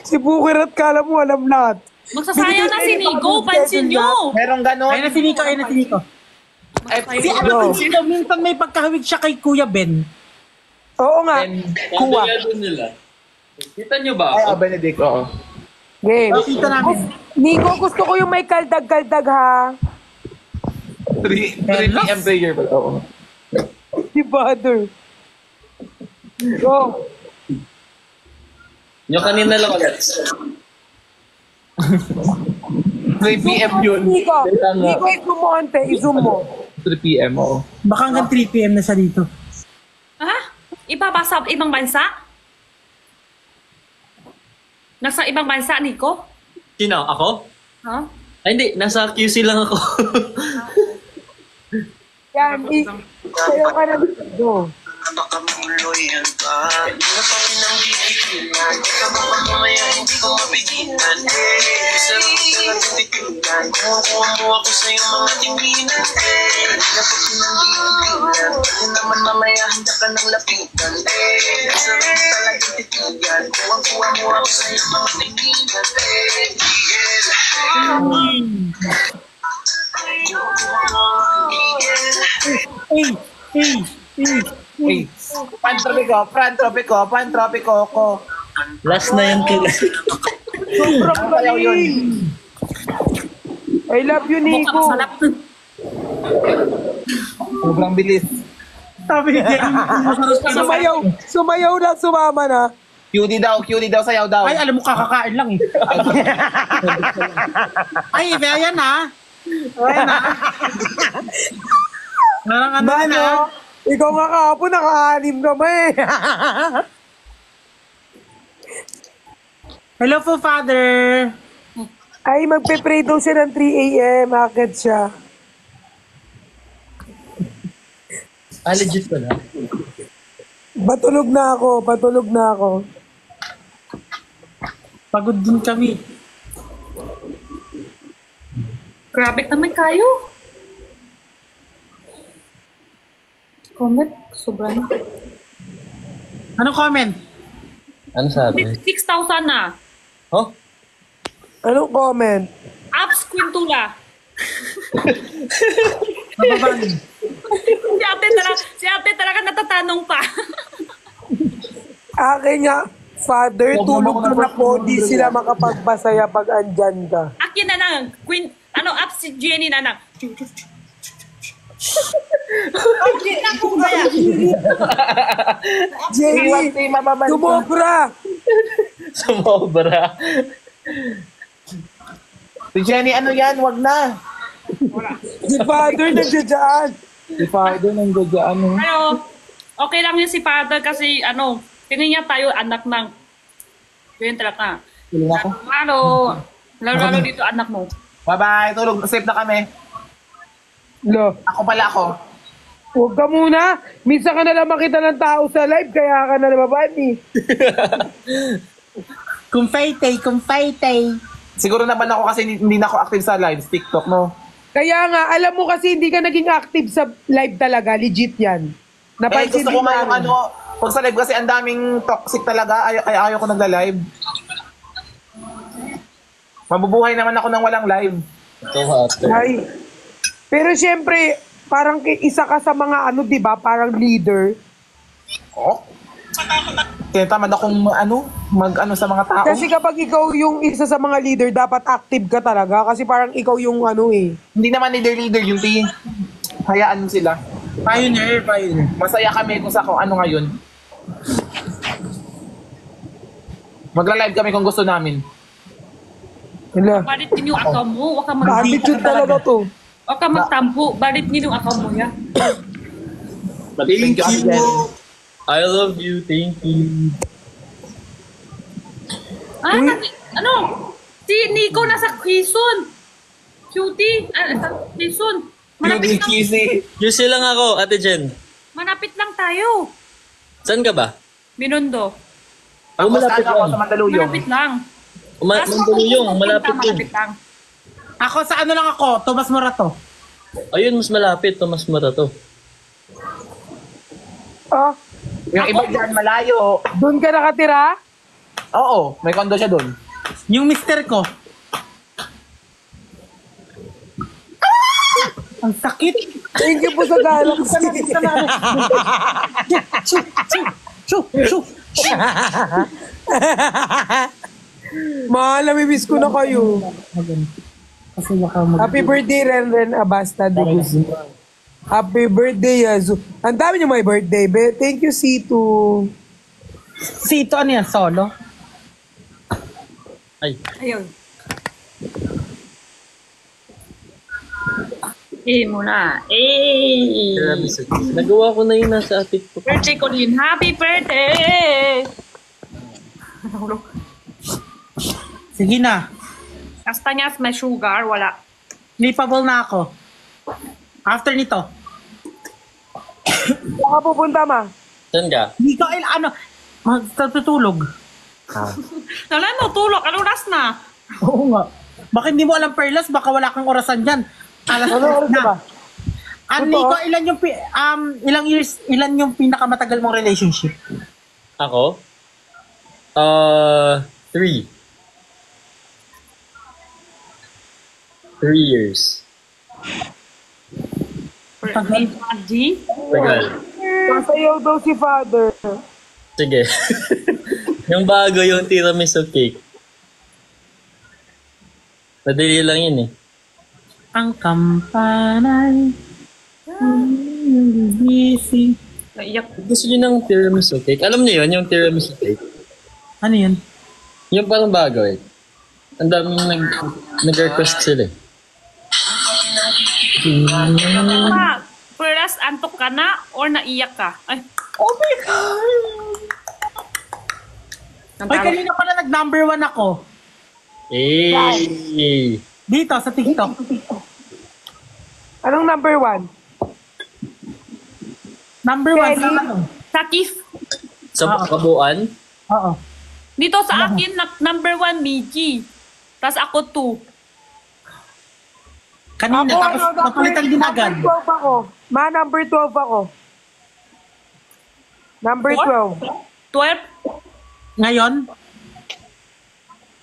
Si Bukirat, kala mo alam lahat.
Magsasayaw na si Nico, pansin nyo.
Merong ganun.
Ayun na si Nico, ayun na si Nico. Si
Magsasayaw.
ano si Nico, minsan may pagkahawig siya kay Kuya Ben.
Oo nga.
Then,
Kuha.
doon nila. Kita nyo ba
ay,
ako?
Benedict, oo.
Game.
Nakita namin.
Nico, gusto ko yung may kaldag-kaldag ha.
3 p.m. prayer. Oo.
Si Father. Go.
Yung kanina lang ulit.
3 p.m. yun.
Nico,
Teka nga.
Nico, i-zoom mo ante, i-zoom mo.
3 p.m. oo.
Baka hanggang 3 p.m. na siya dito.
Ha? Ipapasa ibang bansa? Nasa ibang bansa, Nico?
Sino? Ako?
Ha?
Ay, hindi. Nasa QC lang ako.
Yan, sayaw ka na. Go.
Baka mamuloyan ka. Hindi na pa pinanggigigilan. Di ka mamamaya, hindi ko mapigilan. Sarap ka lang titigilan. Kumukuha mo ako sa iyong mga tinginan. Hindi na pa pinanggigilan. Pwede naman mamaya, handa ka ng lapitan. Sarap talagang titigan. Kuha mo ako sa iyong mga tinginan.
Hey, pan-tropico ko.
Last na yan kila.
Sobrang
Ayaw yun.
galing. I love you, Nico.
Sobrang bilis.
Sabi niya,
Sumayaw lang, sumama na.
QD daw, sayaw daw.
ay, alam mo, kakakain lang eh. Ay, ayan na. Ayan na. Narang ano na.
Mano, ikaw nga kahapon, naka-anim ka ba eh.
Hello po, Father.
Ay, magpe-pray daw siya ng 3 a.m. Agad siya.
Legit pa na.
Patulog na ako.
Pagod din kami.
Grabe naman kayo. Comment, sobra na.
Anong comment?
Ano sabi?
6,000 na.
Oh?
Anong comment?
Apps Quintula.
Mababali.
Si ate talaga natatanong pa.
Akin nga, Father, tulog ka na po, di sila makapagpasaya pag andyan ka.
Akin na lang. Apps si Jenny na lang. Okay na po kaya.
Jenny, tumobra!
Sumobra.
Si Jenny, ano yan? Wag na.
Si Father nandiyan.
Si Father nandiyan.
Pero, okay lang yun si Father kasi tingin niya tayo anak ng 20 talaga.
Tuloy ako.
Lalo dito anak mo.
Bye-bye. Tulog. Safe na kami.
Lo,
Ako pala ako.
huwag ka muna. Minsan ka na lang makita ng tao sa live, kaya ka na nababani.
Kumpaytay.
Siguro naman ako kasi hindi na ako active sa live. TikTok, no?
Kaya nga, alam mo kasi hindi ka naging active sa live talaga. Legit yan. Napansin
Gusto ko
din
nga yung
namin.
pag sa live kasi ang daming toxic talaga. Ayaw ko nagla-live. Mabubuhay naman ako ng walang live.
Ito, ate.
Ay. Pero syempre, parang isa ka sa mga di ba? Parang leader.
Oh? Kaya tamad akong mag sa mga tao.
Kasi kapag ikaw yung isa sa mga leader, dapat active ka talaga. Kasi parang ikaw yung
Hindi naman leader yung team. Hayaan mo sila.
Pioneer.
Masaya kami kung sa ano ngayon. Magla-live kami kung gusto namin.
Wala.
Balit din yung account mo. Huwag ka
Attitude talaga to.
Huwag ka magtampo. Balit din yung account mo yan.
Thank you.
I love you. Thank you.
Si Nico nasa Quezon. Cutie. Quezon. Malapit lang.
QC lang ako, Ate Jen.
Malapit lang tayo.
Saan ka ba?
Binondo.
Ako
malapit
ako
lang.
sa Mandaluyong.
Malapit lang.
Mandaluyong, malapit yun.
lang.
Ako sa lang ako, Tomas Morato.
Ayun, mas malapit. Mas Marato.
Ah,
Yung iba dyan, malayo.
doon ka nakatira?
Oo, may kondo siya doon.
Yung mister ko. Ang sakit.
Thank you po sa galaxy. Mahal, namimiss ko na kayo.
Kasi baka
Happy birthday, Ren Abasta de Guzman. Happy birthday, Yazu. Ang dami niyo may birthday, be. Thank you, Situ.
Sito, ano yan? Solo?
Ay,
Ayun. Muna.
tiramisu. Nagawa ko na yun nasa TikTok.
Birthday ko din. Happy birthday!
Sige na.
Kastanyas may sugar, wala.
Lipable na ako. After nito.
Saan ka pupunta, ma?
Saan ka?
Hindi ko, magtatutulog.
Wala mo, tulog. Anong oras na?
Oo nga. Baka hindi mo alam, Perlas, baka wala kang orasan dyan. Alas
Ano oras
na.
ba?
Nico, ilan yung pinakamatagal mong relationship?
Ako? 3. 3 years.
G?
Tagal.
Masayaw daw si Father.
Sige. Yung bago, yung tiramisu cake. Madali lang yun eh.
Ang kampanay. Gising.
Naiyak.
Gusto nyo ng tiramisu cake? Alam niyo yun, yung tiramisu cake?
Ano yun?
Yung parang bago eh. Ang daming nag-request sila eh.
First, antok ka na or naiyak ka? Ay,
Oh my God! Ay, kanina pala nag-number 1 ako.
Eh.
Dito, sa TikTok.
Anong number 1?
Number 1 sa ano?
Sakif.
Sa kabuuan?
Oo.
Dito sa akin, number 1, Miki. Tapos ako 2.
Kanina, tapos napalitan din agad.
Number 12 ako. Ma, number 12 ako. Number
What?
12.
12?
Ngayon?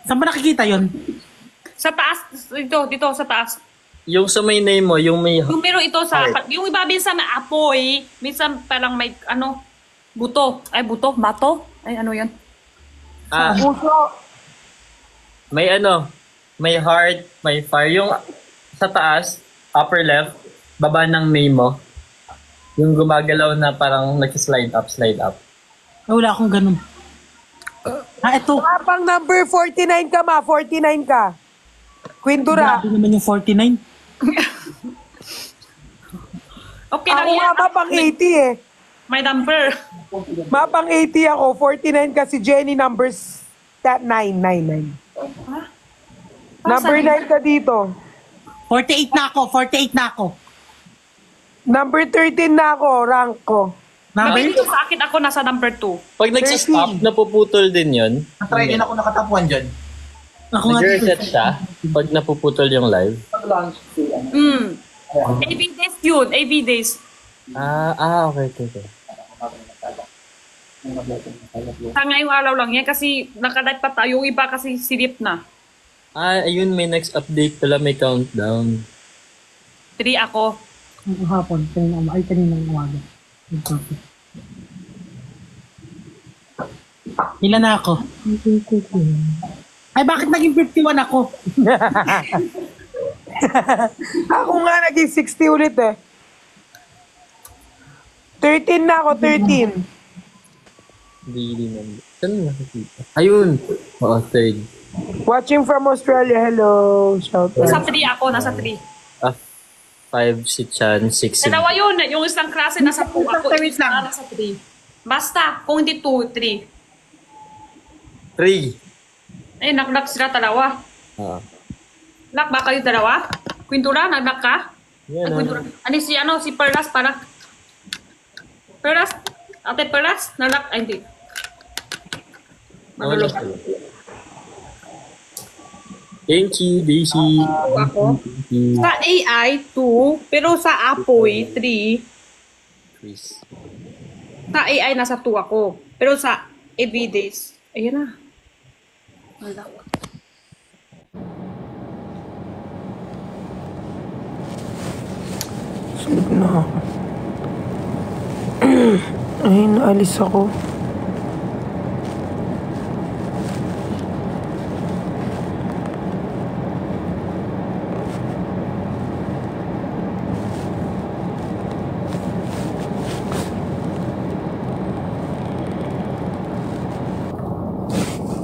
Saan ba nakikita yun?
Sa taas, dito sa taas.
Yung sa may name mo, yung may...
Yung pero ito sa, yung iba minsan may apoy, minsan parang may, buto. Ay, buto? Bato? Ay, ano yun?
Ah, may may heart, may fire. Yung sa taas, upper left, baba ng name mo, yung gumagalaw na parang nag-slide up, slide up.
Ay, wala akong ganun. Ito.
Mapang number 49 ka, 49 ka. Queen Dura.
Grabe naman yung 49.
Okay
Ako
lang
nga
yan.
mapang 80 eh.
May number.
Mapang 80 ako, 49 ka si Jenny numbers 9. Number 9 ka dito.
48 na ako.
Number 13 na ako, rank ko.
Number?
Dito sa akin ako nasa number 2.
Pag nagsistop, napuputol din yun.
Natry din ako nakatapuan dyan.
Ako nga.
Nag-reset siya pag napuputol yung live.
AV days yun, AV days.
Okay.
Sa ngayong araw lang yan kasi nakalive pa tayo. Yung iba kasi silip na.
Ayun, may next update pala, may countdown.
3 ako.
Ang hapon, kaninang umaga. Ilan na ako? Ay, bakit naging 51 ako?
Ako nga naging 60 ulit eh. 13 na ako, 13.
Hindi naman. Saan nakikita? Ayun! Oo, third.
Watching from Australia, hello. Shout out.
Nasa 3 ako, nasa 3.
5 si Chan, 6 si...
Dalawa yun. Yung isang klase nasa 2 ako.
Wait lang.
Nasa 3. Basta, kung hindi 2, 3.
3.
Eh, knock sila dalawa. Knock ba kayo dalawa? Quintura, knock ka?
Yan,
Quintura. Si Perlas para. Perlas? Ate Perlas? Knock? Ay, hindi. Manulog.
Thank you, Daisy.
Ako. Sa AI, 2. Pero sa Apoy, 3.
Chris.
Sa AI, nasa 2 ako. Pero sa Everydays, ayan na. Wala.
Sleep na. Ay, naalis ako.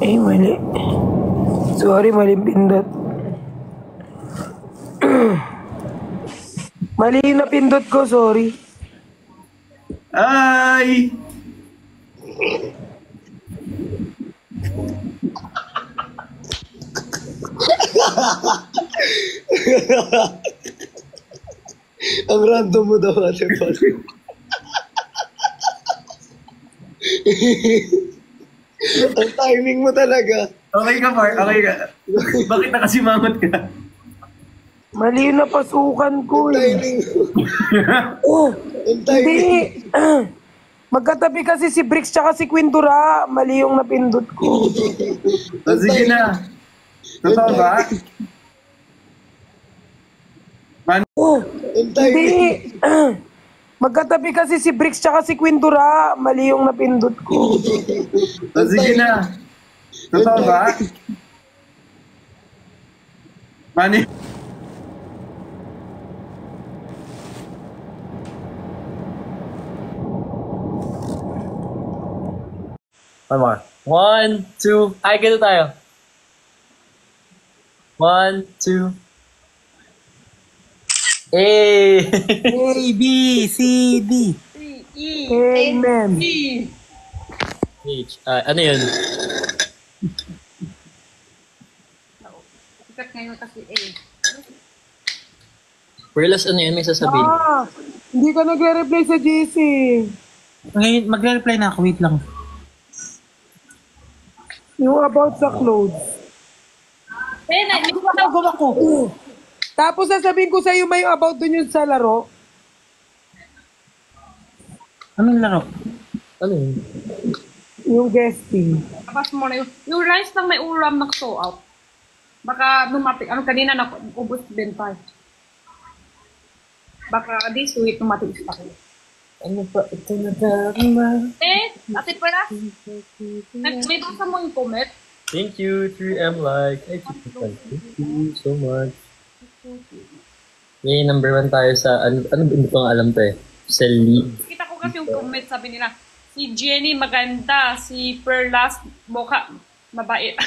Ay, mali. Sorry, maling pindot. Mali yung napindot ko, sorry.
Ay!
Ang random mo daw, Ate Paul. Ang timing mo talaga.
Okay ka, Mark. Okay ka. Bakit nakasimangot ka?
Mali yung napasukan ko eh.
Timing mo.
Oh,
Ang timing.
hindi. Magkatabi kasi si Bricks tsaka si Quindura. Mali yung napindot ko.
O, sige na. Totoo ba?
Oh,
Ang timing.
hindi. Magkatabi kasi si Bricks tsaka si Quindura. Mali yung napindot ko.
O, sige na. Totoo ba? Mani?
One more. 1, 2. Ay, ganito tayo. 1, 2. Eh!
A, B, C, D.
Amen.
H. Ano yun?
Sikat ngayon kasi A.
Perlas, ano yun? May sasabihin.
Hindi ka nagre-reply sa GC.
Ngayon, magre-reply na ako. Wait lang.
Yung about sa clothes.
Eh,
Nagawa ko.
Tapos sasabihin ko sa'yo may about dun yung sa laro.
Anong laro?
Ano yun?
Yung guesting.
Tapos mo na yung rice lang may ulam nag-show out. Baka dumating, kanina na ubos din pa. Baka di sweet dumating sa akin.
Ano pa ito na dama?
Ate pala, may basa mo yung comment.
Thank you, 3M like. Ay, thank you so much. Yay, number 1 tayo sa, ano ba ko nga alam to eh? Sa league.
Kita ko kasi yung comment, sabi nila, si Jenny maganda, si Perlas mukha mabait.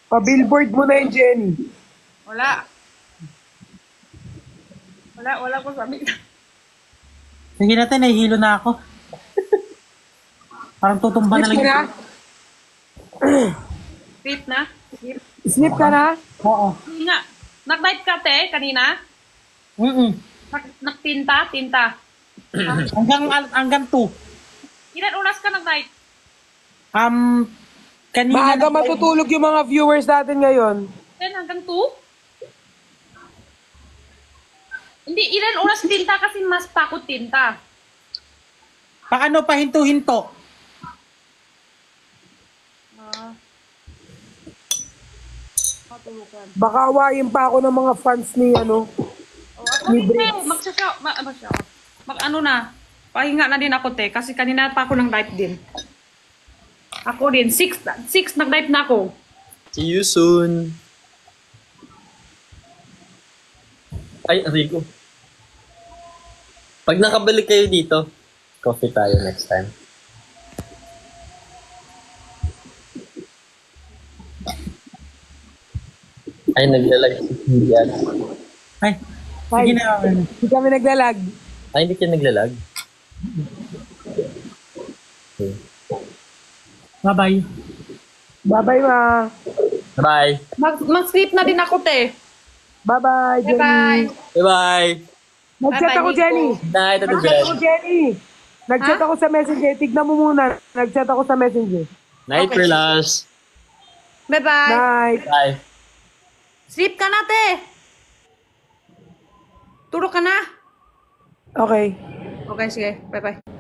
Pa-billboard mo na yung Jenny.
Wala ko sabi.
Sige natin, nahihilo na ako. Parang tutumba na lang.
Sleep ka na?
Sleep na? Sleep.
Sleep ka na?
Oo.
Hindi nga. Nag-night ka te, kanina? Nagtinta? Tinta.
Hanggang 2.
Ilan oras ka nag-night?
Kanina
Maaga matutulog yung mga viewers natin ngayon.
Hanggang 2? Hindi, ilan oras tinta kasi mas takot tinta.
Paano pa hinto-hinto?
Matulukan.
Baka awayin pa ako ng mga fans ni ano.
Ako din te, mag-ano na. Pahinga na din ako te, kasi kanina pa ako nag-night din. Ako din, 6 nag-night na ako.
See you soon. Ay, Rico. Pag nakabalik kayo dito, coffee tayo next time. Ay, naglalag si Indian.
Ay, sige na.
Hindi kami naglalag.
Ay, hindi kayo naglalag? Okay.
Bye-bye.
Bye-bye, ma.
Bye.
Mag-sleep na din ako te.
Bye-bye, Jenny.
Bye-bye.
Bye-bye.
Nag-chat
Bye-bye,
ako,
Nico.
Jenny.
Night, Ate
Nag-chat ako,
Jen.
Jenny. Nag-chat ako sa messenger. Tignan mo muna. Nag-chat ako sa messenger.
Night,
Okay.
Perlas.
Bye-bye.
Night.
Bye.
Sleep ka na te. Tulog ka na.
Okay.
Okay, sige. Bye-bye.